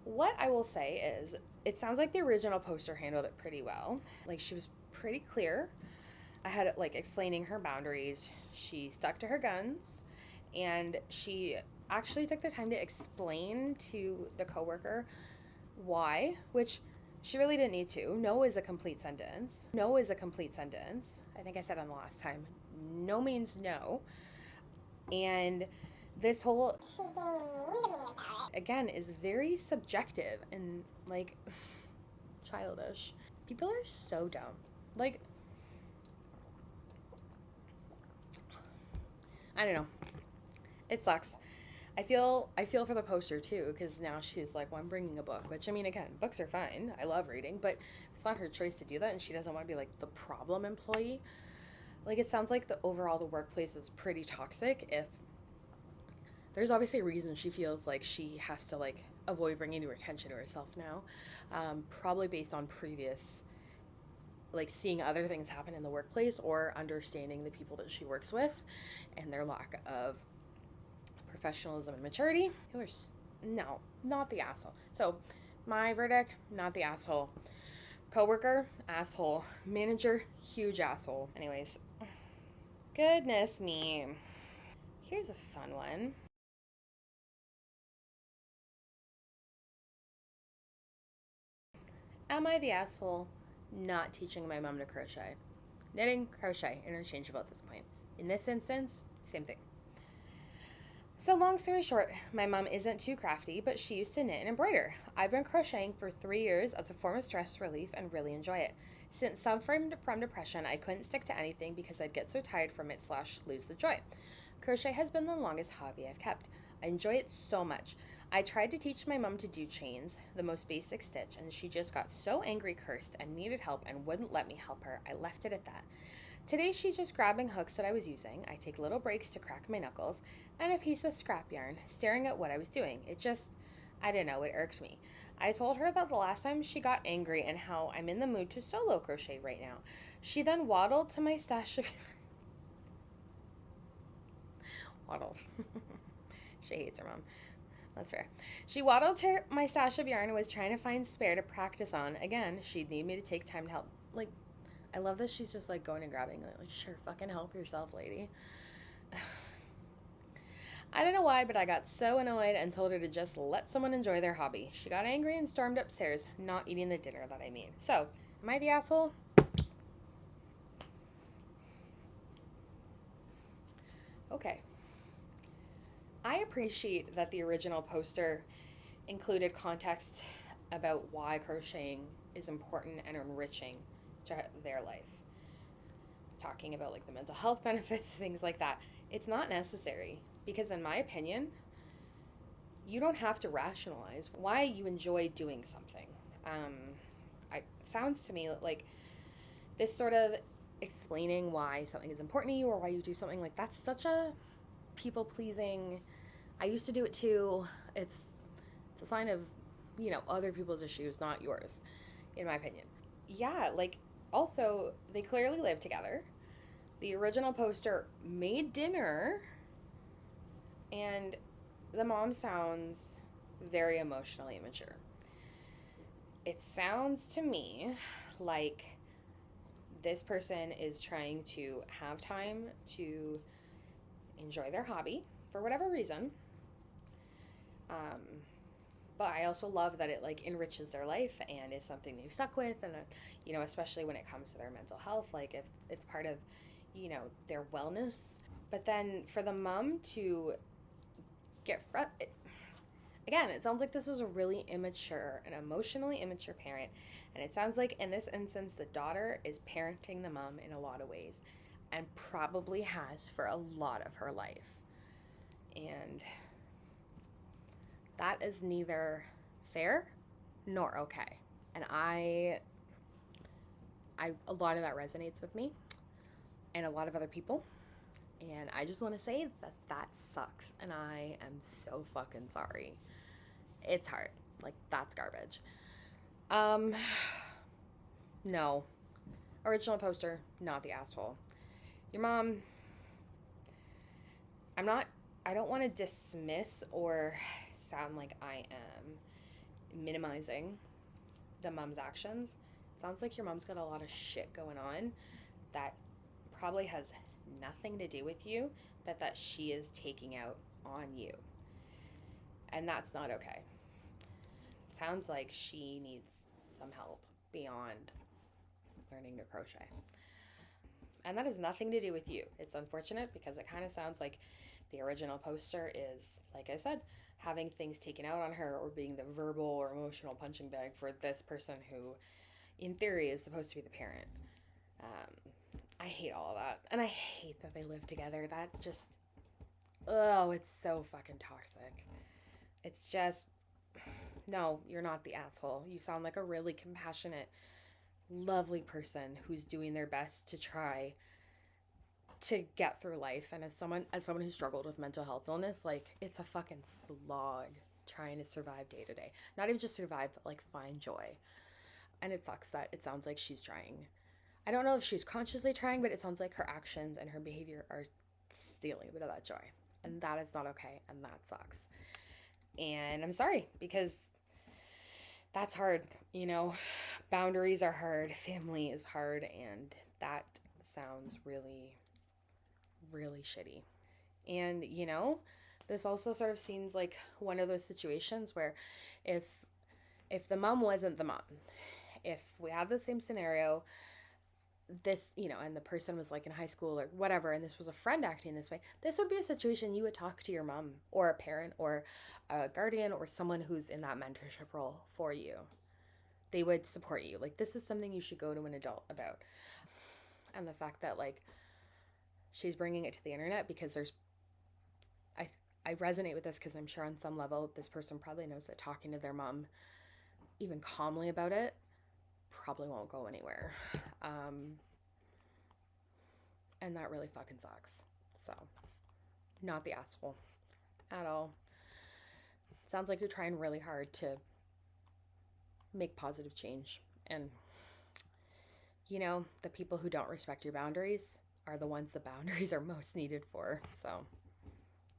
what I will say is, it sounds like the original poster handled it pretty well. Like, she was pretty clear. I had it, like, explaining her boundaries. She stuck to her guns, and she actually took the time to explain to the coworker why, which she really didn't need to. No is a complete sentence. No is a complete sentence. I think I said on the last time, no means no. And this whole, she's being mean to me about it. again, is very subjective and like childish. People are so dumb. Like, I don't know. It sucks. I feel for the poster too, because now she's like, well, I'm bringing a book, which, I mean, again, books are fine. I love reading, but it's not her choice to do that, and she doesn't want to be like the problem employee. Like, it sounds like the workplace is pretty toxic. If there's obviously a reason she feels like she has to like avoid bringing attention to herself now, probably based on previous, like, seeing other things happen in the workplace or understanding the people that she works with and their lack of professionalism and maturity. No, not the asshole. So my verdict, not the asshole. Coworker, asshole. Manager, huge asshole. Anyways, goodness me. Here's a fun one. Am I the asshole not teaching my mom to crochet? Knitting, crochet, interchangeable at this point. In this instance, same thing. So long story short, my mom isn't too crafty, but she used to knit and embroider. I've been crocheting for 3 years as a form of stress relief and really enjoy it. Since suffering from depression, I couldn't stick to anything because I'd get so tired from it / lose the joy. Crochet has been the longest hobby I've kept. I enjoy it so much. I tried to teach my mom to do chains, the most basic stitch, and she just got so angry, cursed, and needed help and wouldn't let me help her. I left it at that. Today she's just grabbing hooks that I was using. I take little breaks to crack my knuckles and a piece of scrap yarn, staring at what I was doing. I don't know, it irks me. I told her that the last time she got angry and how I'm in the mood to solo crochet right now. She then waddled to my stash of waddled. She hates her mom. That's fair. She waddled to my stash of yarn and was trying to find spare to practice on. Again, she'd need me to take time to help. Like, I love that she's just like going and grabbing it. Like, sure, fucking help yourself, lady. I don't know why, but I got so annoyed and told her to just let someone enjoy their hobby. She got angry and stormed upstairs, not eating the dinner that I made. So, am I the asshole? Okay. I appreciate that the original poster included context about why crocheting is important and enriching to their life. Talking about like the mental health benefits, things like that. It's not necessary because, in my opinion, you don't have to rationalize why you enjoy doing something. It sounds to me like this sort of explaining why something is important to you or why you do something, like, that's such a people pleasing. I used to do it too. It's a sign of, other people's issues, not yours, in my opinion. Yeah, like, also, they clearly live together. The original poster made dinner, and the mom sounds very emotionally immature. It sounds to me like this person is trying to have time to enjoy their hobby for whatever reason. But I also love that it like enriches their life and is something they've stuck with, and especially when it comes to their mental health, like if it's part of their wellness. But then for the mom to again, it sounds like this was a really immature, an emotionally immature parent, and it sounds like in this instance the daughter is parenting the mom in a lot of ways, and probably has for a lot of her life. And that is neither fair nor okay. And a lot of that resonates with me and a lot of other people. And I just want to say that sucks. And I am so fucking sorry. It's hard. Like, that's garbage. No. Original poster, not the asshole. Your mom, I don't want to dismiss or sound like I am minimizing the mom's actions. It sounds like your mom's got a lot of shit going on that probably has nothing to do with you, but that she is taking out on you. And that's not okay. Sounds like she needs some help beyond learning to crochet. And that has nothing to do with you. It's unfortunate because it kind of sounds like the original poster is, like I said, having things taken out on her or being the verbal or emotional punching bag for this person who, in theory, is supposed to be the parent. I hate all of that. And I hate that they live together. That just, oh, it's so fucking toxic. It's just, no, you're not the asshole. You sound like a really compassionate, lovely person who's doing their best to try to get through life. And as someone who struggled with mental health illness, like, it's a fucking slog trying to survive day to day. Not even just survive, but like find joy. And it sucks that it sounds like she's trying. I don't know if she's consciously trying, but it sounds like her actions and her behavior are stealing a bit of that joy. And that is not okay, and that sucks. And I'm sorry, because that's hard, you know. Boundaries are hard, family is hard, and that sounds really, really shitty. And, you know, this also sort of seems like one of those situations where if the mom wasn't the mom, if we had the same scenario, this, you know, and the person was like in high school or whatever, and this was a friend acting this way, this would be a situation you would talk to your mom or a parent or a guardian or someone who's in that mentorship role for you. They would support you. Like, this is something you should go to an adult about. And the fact that, like, she's bringing it to the internet because I resonate with this because I'm sure on some level this person probably knows that talking to their mom even calmly about it probably won't go anywhere. And that really fucking sucks. So, not the asshole at all. Sounds like you're trying really hard to make positive change. And, you know, the people who don't respect your boundaries are the ones the boundaries are most needed for. So,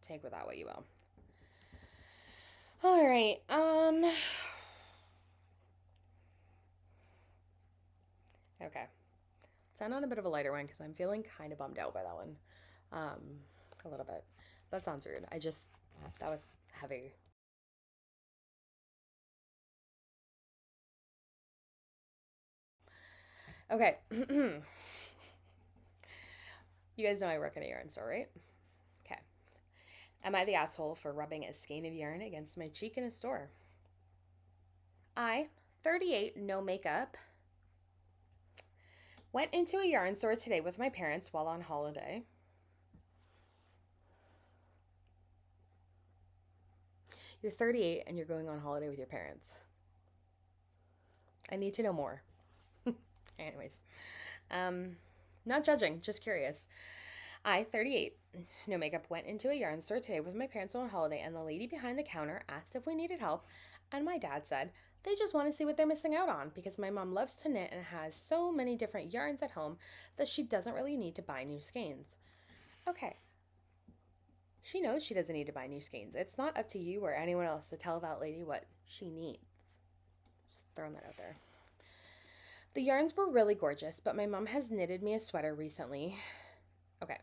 take with that what you will. All right. Okay. Let's end on a bit of a lighter one because I'm feeling kind of bummed out by that one. A little bit. That sounds rude. That was heavy. Okay. You guys know I work at a yarn store, right? Okay. Am I the asshole for rubbing a skein of yarn against my cheek in a store? I, 38, no makeup, went into a yarn store today with my parents while on holiday. You're 38 and you're going on holiday with your parents. I need to know more. Anyways, not judging, just curious. I, 38, no makeup, went into a yarn store today with my parents on holiday, and the lady behind the counter asked if we needed help, and my dad said they just want to see what they're missing out on because my mom loves to knit and has so many different yarns at home that she doesn't really need to buy new skeins. Okay. She knows she doesn't need to buy new skeins. It's not up to you or anyone else to tell that lady what she needs. Just throwing that out there. The yarns were really gorgeous, but my mom has knitted me a sweater recently. Okay.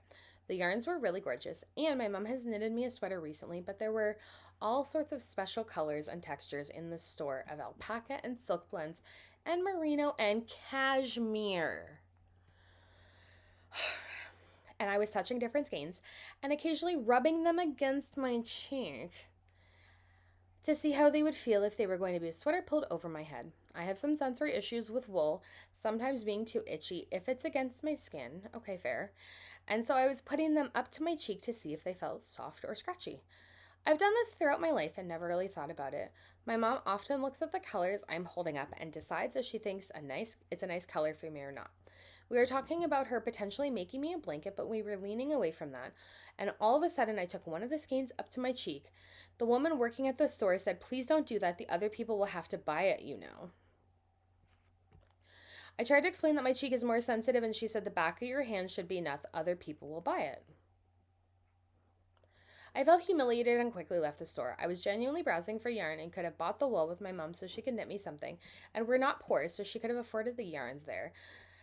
The yarns were really gorgeous, and my mom has knitted me a sweater recently, but there were all sorts of special colors and textures in the store of alpaca and silk blends and merino and cashmere. And I was touching different skeins and occasionally rubbing them against my cheek to see how they would feel if they were going to be a sweater pulled over my head. I have some sensory issues with wool, sometimes being too itchy if it's against my skin. Okay, fair. And so I was putting them up to my cheek to see if they felt soft or scratchy. I've done this throughout my life and never really thought about it. My mom often looks at the colors I'm holding up and decides if she thinks it's a nice color for me or not. We were talking about her potentially making me a blanket, but we were leaning away from that. And all of a sudden, I took one of the skeins up to my cheek. The woman working at the store said, "Please don't do that. The other people will have to buy it, you know." I tried to explain that my cheek is more sensitive, and she said the back of your hand should be enough. Other people will buy it. I felt humiliated and quickly left the store. I was genuinely browsing for yarn and could have bought the wool with my mom so she could knit me something. And we're not poor, so she could have afforded the yarns there.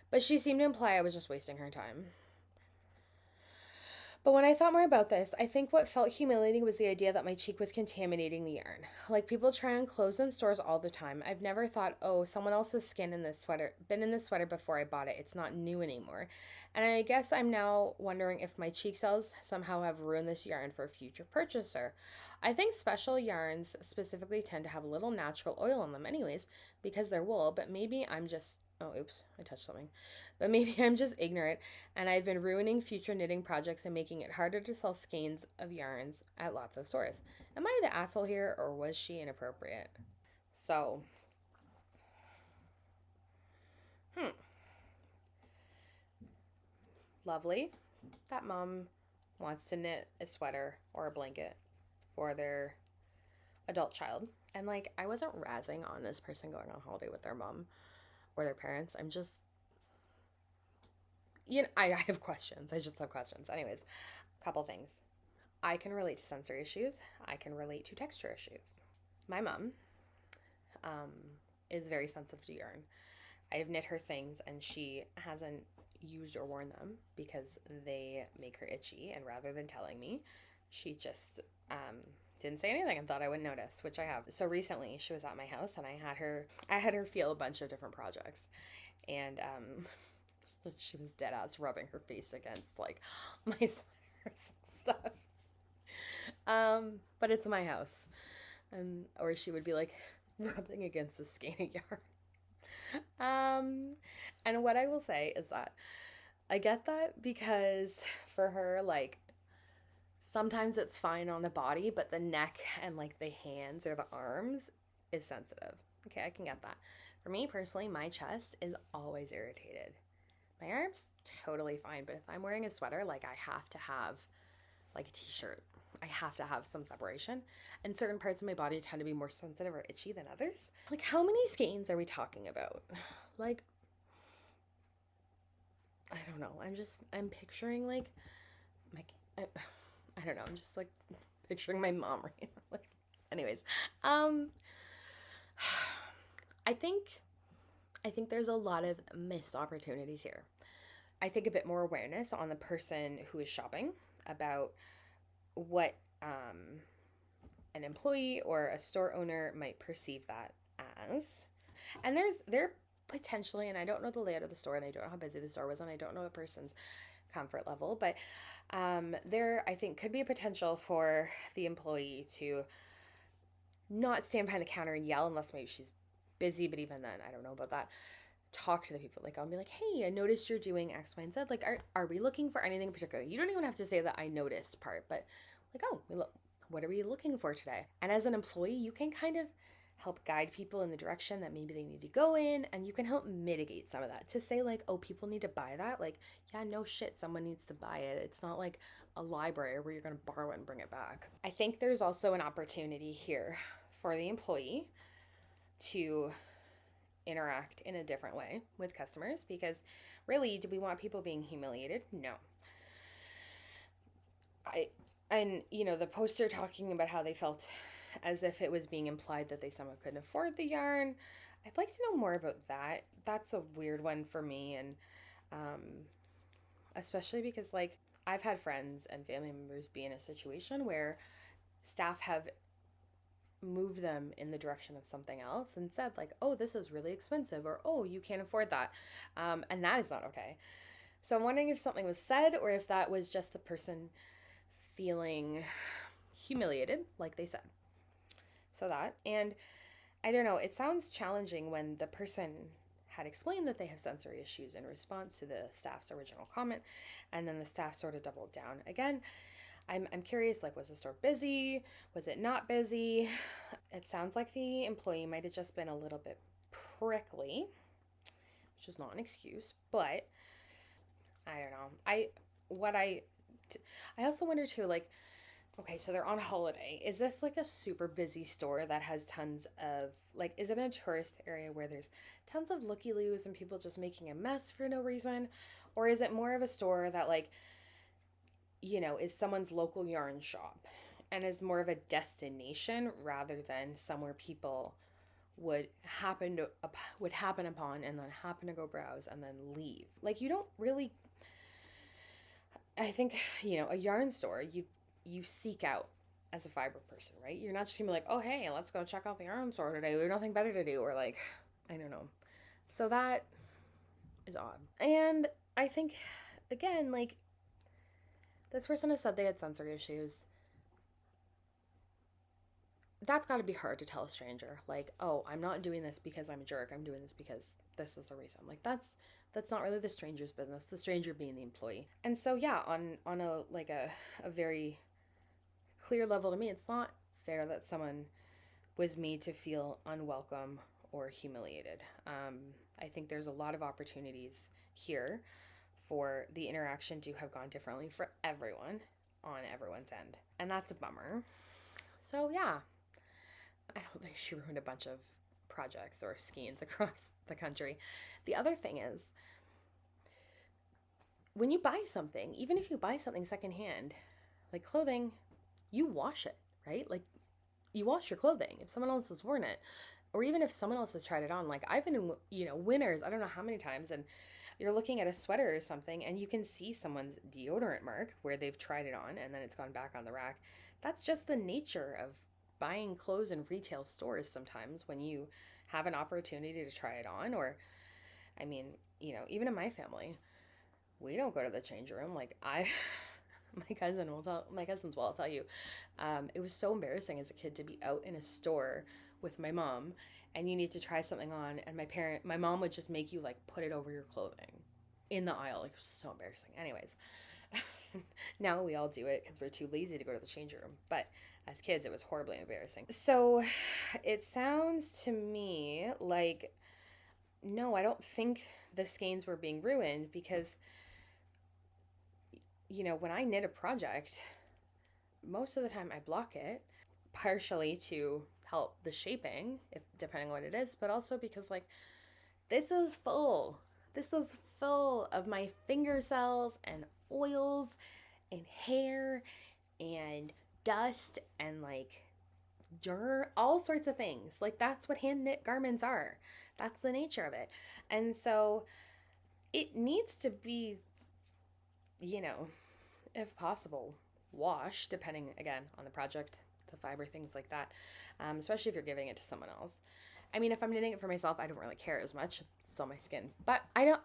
But she seemed to imply I was just wasting her time. But when I thought more about this, I think what felt humiliating was the idea that my cheek was contaminating the yarn. Like people try on clothes in stores all the time. I've never thought, oh, someone else's skin in this sweater, been in this sweater before I bought it. It's not new anymore. And I guess I'm now wondering if my cheek cells somehow have ruined this yarn for a future purchaser. I think special yarns specifically tend to have a little natural oil in them anyways because they're wool, but maybe I'm just, oh, oops, I touched something. But maybe I'm just ignorant and I've been ruining future knitting projects and making it harder to sell skeins of yarns at lots of stores. Am I the asshole here or was she inappropriate? So, lovely that mom wants to knit a sweater or a blanket for their adult child. And like, I wasn't razzing on this person going on holiday with their mom or their parents. I'm just, I have questions. I just have questions. Anyways, a couple things. I can relate to sensory issues. I can relate to texture issues. My mom um, is very sensitive to yarn. I've knit her things and she hasn't used or worn them because they make her itchy. And rather than telling me, she just didn't say anything and thought I wouldn't notice, which I have. So recently she was at my house and I had her feel a bunch of different projects. And she was dead ass rubbing her face against like my sweaters and stuff. But it's my house. Or she would be like rubbing against a skein of yarn. And what I will say is that I get that because for her, like, sometimes it's fine on the body, but the neck and like the hands or the arms is sensitive. Okay, I can get that. For me personally, my chest is always irritated. My arms, totally fine, but if I'm wearing a sweater, like I have to have like a t-shirt. I have to have some separation. And certain parts of my body tend to be more sensitive or itchy than others. Like, how many skeins are we talking about? Like, I don't know. I'm picturing like, I don't know. I'm just like picturing my mom right now. Like, anyways, I think there's a lot of missed opportunities here. I think a bit more awareness on the person who is shopping about what an employee or a store owner might perceive that as. And there potentially, and I don't know the layout of the store and I don't know how busy the store was and I don't know the person's comfort level, but there I think could be a potential for the employee to not stand behind the counter and yell unless maybe she's busy, but even then I don't know about that. Talk to the people. Like, I'll be like, hey, I noticed you're doing X, Y, and Z. Like, are we looking for anything in particular? You don't even have to say that I noticed part, but like, oh, what are we looking for today? And as an employee, you can kind of help guide people in the direction that maybe they need to go in, and you can help mitigate some of that. To say like, oh, people need to buy that. Like, yeah, no shit, someone needs to buy it. It's not like a library where you're going to borrow it and bring it back. I think there's also an opportunity here for the employee to interact in a different way with customers, because really, do we want people being humiliated? No. And the poster talking about how they felt as if it was being implied that they somehow couldn't afford the yarn. I'd like to know more about that. That's a weird one for me, and especially because like I've had friends and family members be in a situation where staff have move them in the direction of something else and said like, oh, this is really expensive, or oh, you can't afford that, and that is not okay. So I'm wondering if something was said or if that was just the person feeling humiliated, like they said. So that, and I don't know, it sounds challenging when the person had explained that they have sensory issues in response to the staff's original comment, and then the staff sort of doubled down again. I'm curious, like, was the store busy? Was it not busy? It sounds like the employee might have just been a little bit prickly, which is not an excuse, but I don't know. I also wonder too, like, okay, so they're on holiday. Is this like a super busy store that has tons of, like, is it a tourist area where there's tons of looky-loos and people just making a mess for no reason? Or is it more of a store that, like, is someone's local yarn shop and is more of a destination rather than somewhere people would happen upon and then happen to go browse and then leave? Like, you don't really, I think, a yarn store, you seek out as a fiber person, right? You're not just gonna be like, oh, hey, let's go check out the yarn store today. We have nothing better to do, or like, I don't know. So that is odd. And I think again, like, this person has said they had sensory issues. That's got to be hard to tell a stranger. Like, oh, I'm not doing this because I'm a jerk. I'm doing this because this is a reason. Like, that's not really the stranger's business. The stranger being the employee. And so yeah, on a like a very clear level to me, it's not fair that someone was made to feel unwelcome or humiliated. I think there's a lot of opportunities here for the interaction to have gone differently for everyone on everyone's end. And that's a bummer. So, yeah, I don't think she ruined a bunch of projects or schemes across the country. The other thing is, when you buy something, even if you buy something secondhand, like clothing, you wash it, right? Like, you wash your clothing if someone else has worn it, or even if someone else has tried it on. Like, I've been in, winners, I don't know how many times, and you're looking at a sweater or something and you can see someone's deodorant mark where they've tried it on and then it's gone back on the rack. That's just the nature of buying clothes in retail stores sometimes, when you have an opportunity to try it on. Or, I mean, even in my family, we don't go to the change room. Like, my cousins will, I'll tell you, it was so embarrassing as a kid to be out in a store with my mom and you need to try something on, and my mom would just make you like put it over your clothing in the aisle. Like, it was so embarrassing. Anyways, now we all do it because we're too lazy to go to the change room. But as kids, it was horribly embarrassing. So it sounds to me like, no, I don't think the skeins were being ruined, because when I knit a project, most of the time I block it, partially to help the shaping, if depending on what it is, but also because, like, this is full. This is full of my finger cells and oils and hair and dust and like dirt, all sorts of things. Like, that's what hand knit garments are. That's the nature of it. And so it needs to be, if possible, wash, depending again on the project, the fiber, things like that. Especially if you're giving it to someone else. I mean, if I'm knitting it for myself, I don't really care as much. It's still my skin. But I don't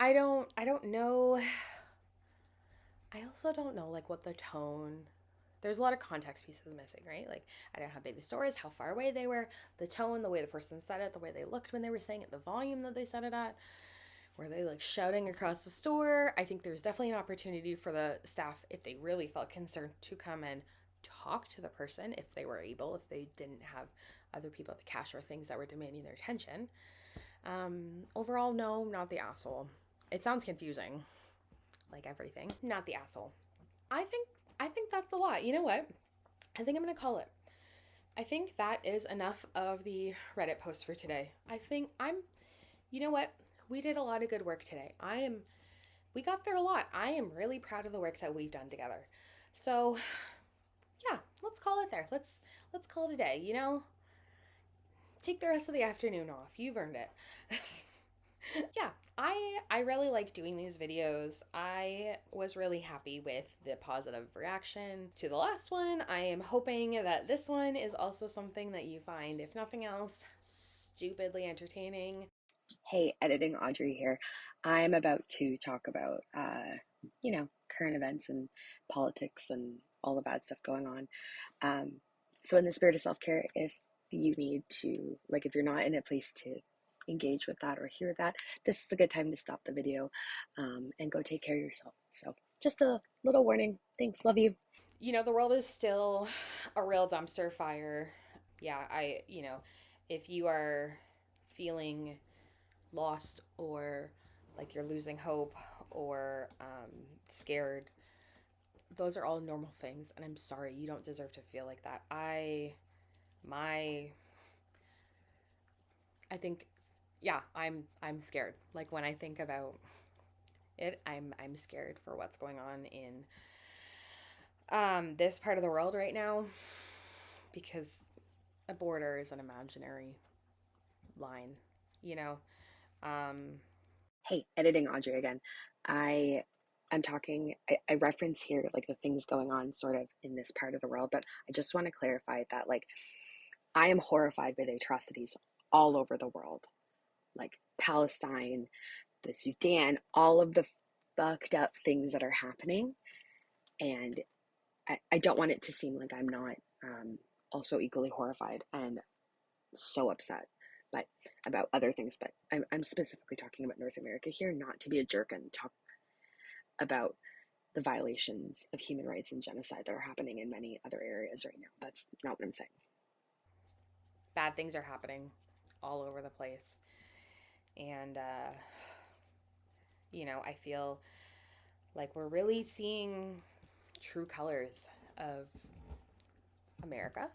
know. I also don't know, like, what the tone. There's a lot of context pieces missing, right? Like, I don't know how big the store is, how far away they were, the tone, the way the person said it, the way they looked when they were saying it, the volume that they said it at. Were they like shouting across the store? I think there's definitely an opportunity for the staff, if they really felt concerned, to come and talk to the person if they were able, if they didn't have other people at the cash or things that were demanding their attention. Overall, no, not the asshole. It sounds confusing, like everything. Not the asshole. I think that's a lot. You know what? I think I'm gonna call it. I think that is enough of the Reddit post for today. You know what? We did a lot of good work today. We got through a lot. I am really proud of the work that we've done together. So, yeah, let's call it there. Let's call it a day, Take the rest of the afternoon off. You've earned it. Yeah, I really like doing these videos. I was really happy with the positive reaction to the last one. I am hoping that this one is also something that you find, if nothing else, stupidly entertaining. Hey, editing Audrey here. I'm about to talk about, current events and politics and all the bad stuff going on. So in the spirit of self-care, if you need to, like, if you're not in a place to engage with that or hear that, this is a good time to stop the video and go take care of yourself. So just a little warning. Thanks. Love you. The world is still a real dumpster fire. Yeah, if you are feeling lost, or like you're losing hope, or scared, those are all normal things, and I'm sorry, you don't deserve to feel like that. I think, yeah, I'm scared. Like, when I think about it, I'm scared for what's going on in this part of the world right now, because a border is an imaginary line, you know. Um, Hey, editing Audrey again. I'm talking, I reference here like the things going on sort of in this part of the world, but I just want to clarify that, like, I am horrified by the atrocities all over the world, like Palestine, the Sudan, all of the fucked up things that are happening. And I don't want it to seem like I'm not also equally horrified and so upset but about other things. But I'm specifically talking about North America here, not to be a jerk and talk about the violations of human rights and genocide that are happening in many other areas right now. That's not what I'm saying. Bad things are happening all over the place. And, I feel like we're really seeing true colors of America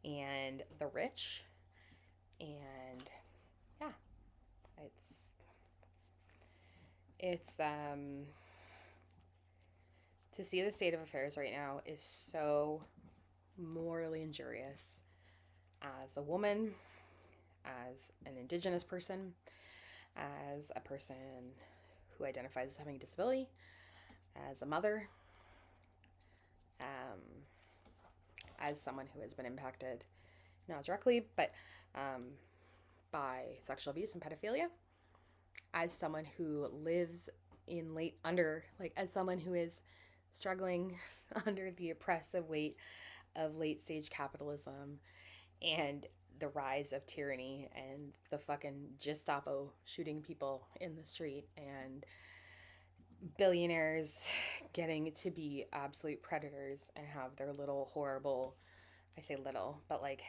and the rich. And yeah, it's to see the state of affairs right now is so morally injurious as a woman, as an Indigenous person, as a person who identifies as having a disability, as a mother, um, as someone who has been impacted, not directly, but by sexual abuse and pedophilia, as someone who lives as someone who is struggling under the oppressive weight of late stage capitalism and the rise of tyranny and the fucking Gestapo shooting people in the street and billionaires getting to be absolute predators and have their little horrible, I say little, but like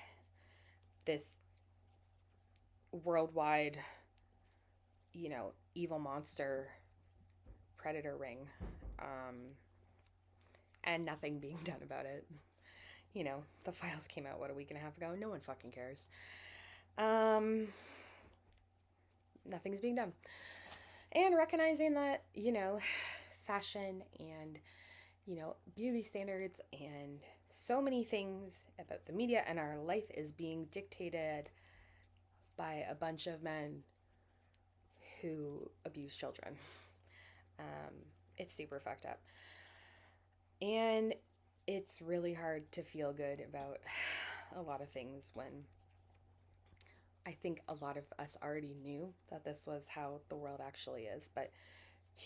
this worldwide, evil monster predator ring, and nothing being done about it. The files came out, a week and a half ago? No one fucking cares. Nothing's being done. And recognizing that, fashion and, beauty standards and so many things about the media and our life is being dictated by a bunch of men who abuse children. It's super fucked up. And it's really hard to feel good about a lot of things when I think a lot of us already knew that this was how the world actually is. But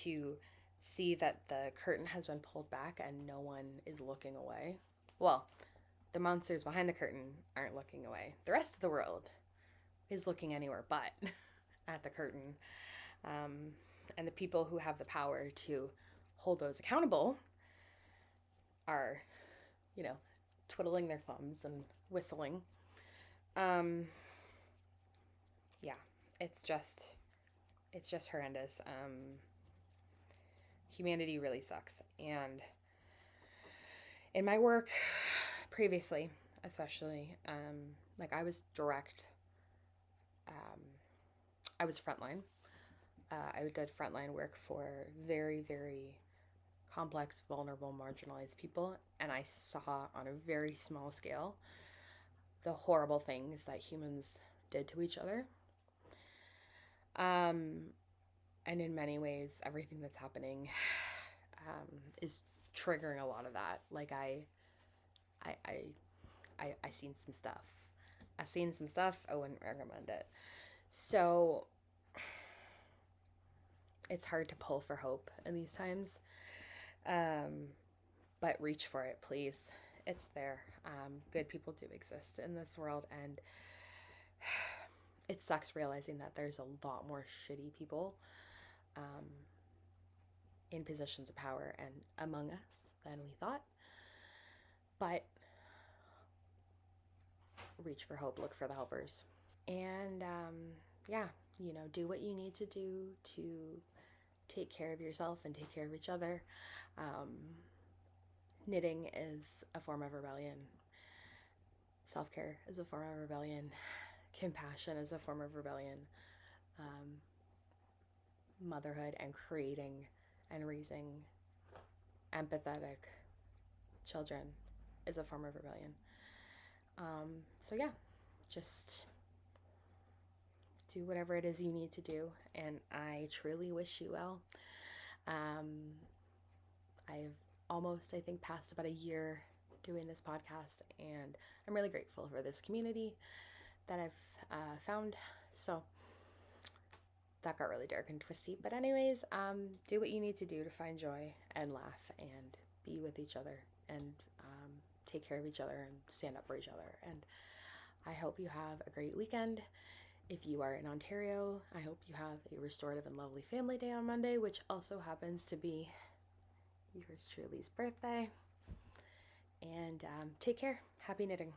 to see that the curtain has been pulled back and no one is looking away. Well, the monsters behind the curtain aren't looking away. The rest of the world is looking anywhere but at the curtain. And the people who have the power to hold those accountable are, twiddling their thumbs and whistling. Yeah, it's just horrendous. Humanity really sucks. And in my work previously, especially, I was direct, I was frontline. I did frontline work for very, very complex, vulnerable, marginalized people, and I saw on a very small scale the horrible things that humans did to each other. And in many ways, everything that's happening is triggering a lot of that. Like I seen some stuff. I wouldn't recommend it. So it's hard to pull for hope in these times. But reach for it, please. It's there. Good people do exist in this world, and it sucks realizing that there's a lot more shitty people in positions of power and among us than we thought. But reach for hope, look for the helpers. And do what you need to do to take care of yourself and take care of each other. Knitting is a form of rebellion. Self-care is a form of rebellion. Compassion is a form of rebellion. Motherhood and creating and raising empathetic children is a form of rebellion. Just do whatever it is you need to do, and I truly wish you well. I've almost, I think, passed about a year doing this podcast, and I'm really grateful for this community that I've found. So that got really dark and twisty. But anyways, do what you need to do to find joy and laugh and be with each other and take care of each other and stand up for each other. And I hope you have a great weekend. If you are in Ontario, I hope you have a restorative and lovely family day on Monday, which also happens to be yours truly's birthday. And take care. Happy knitting.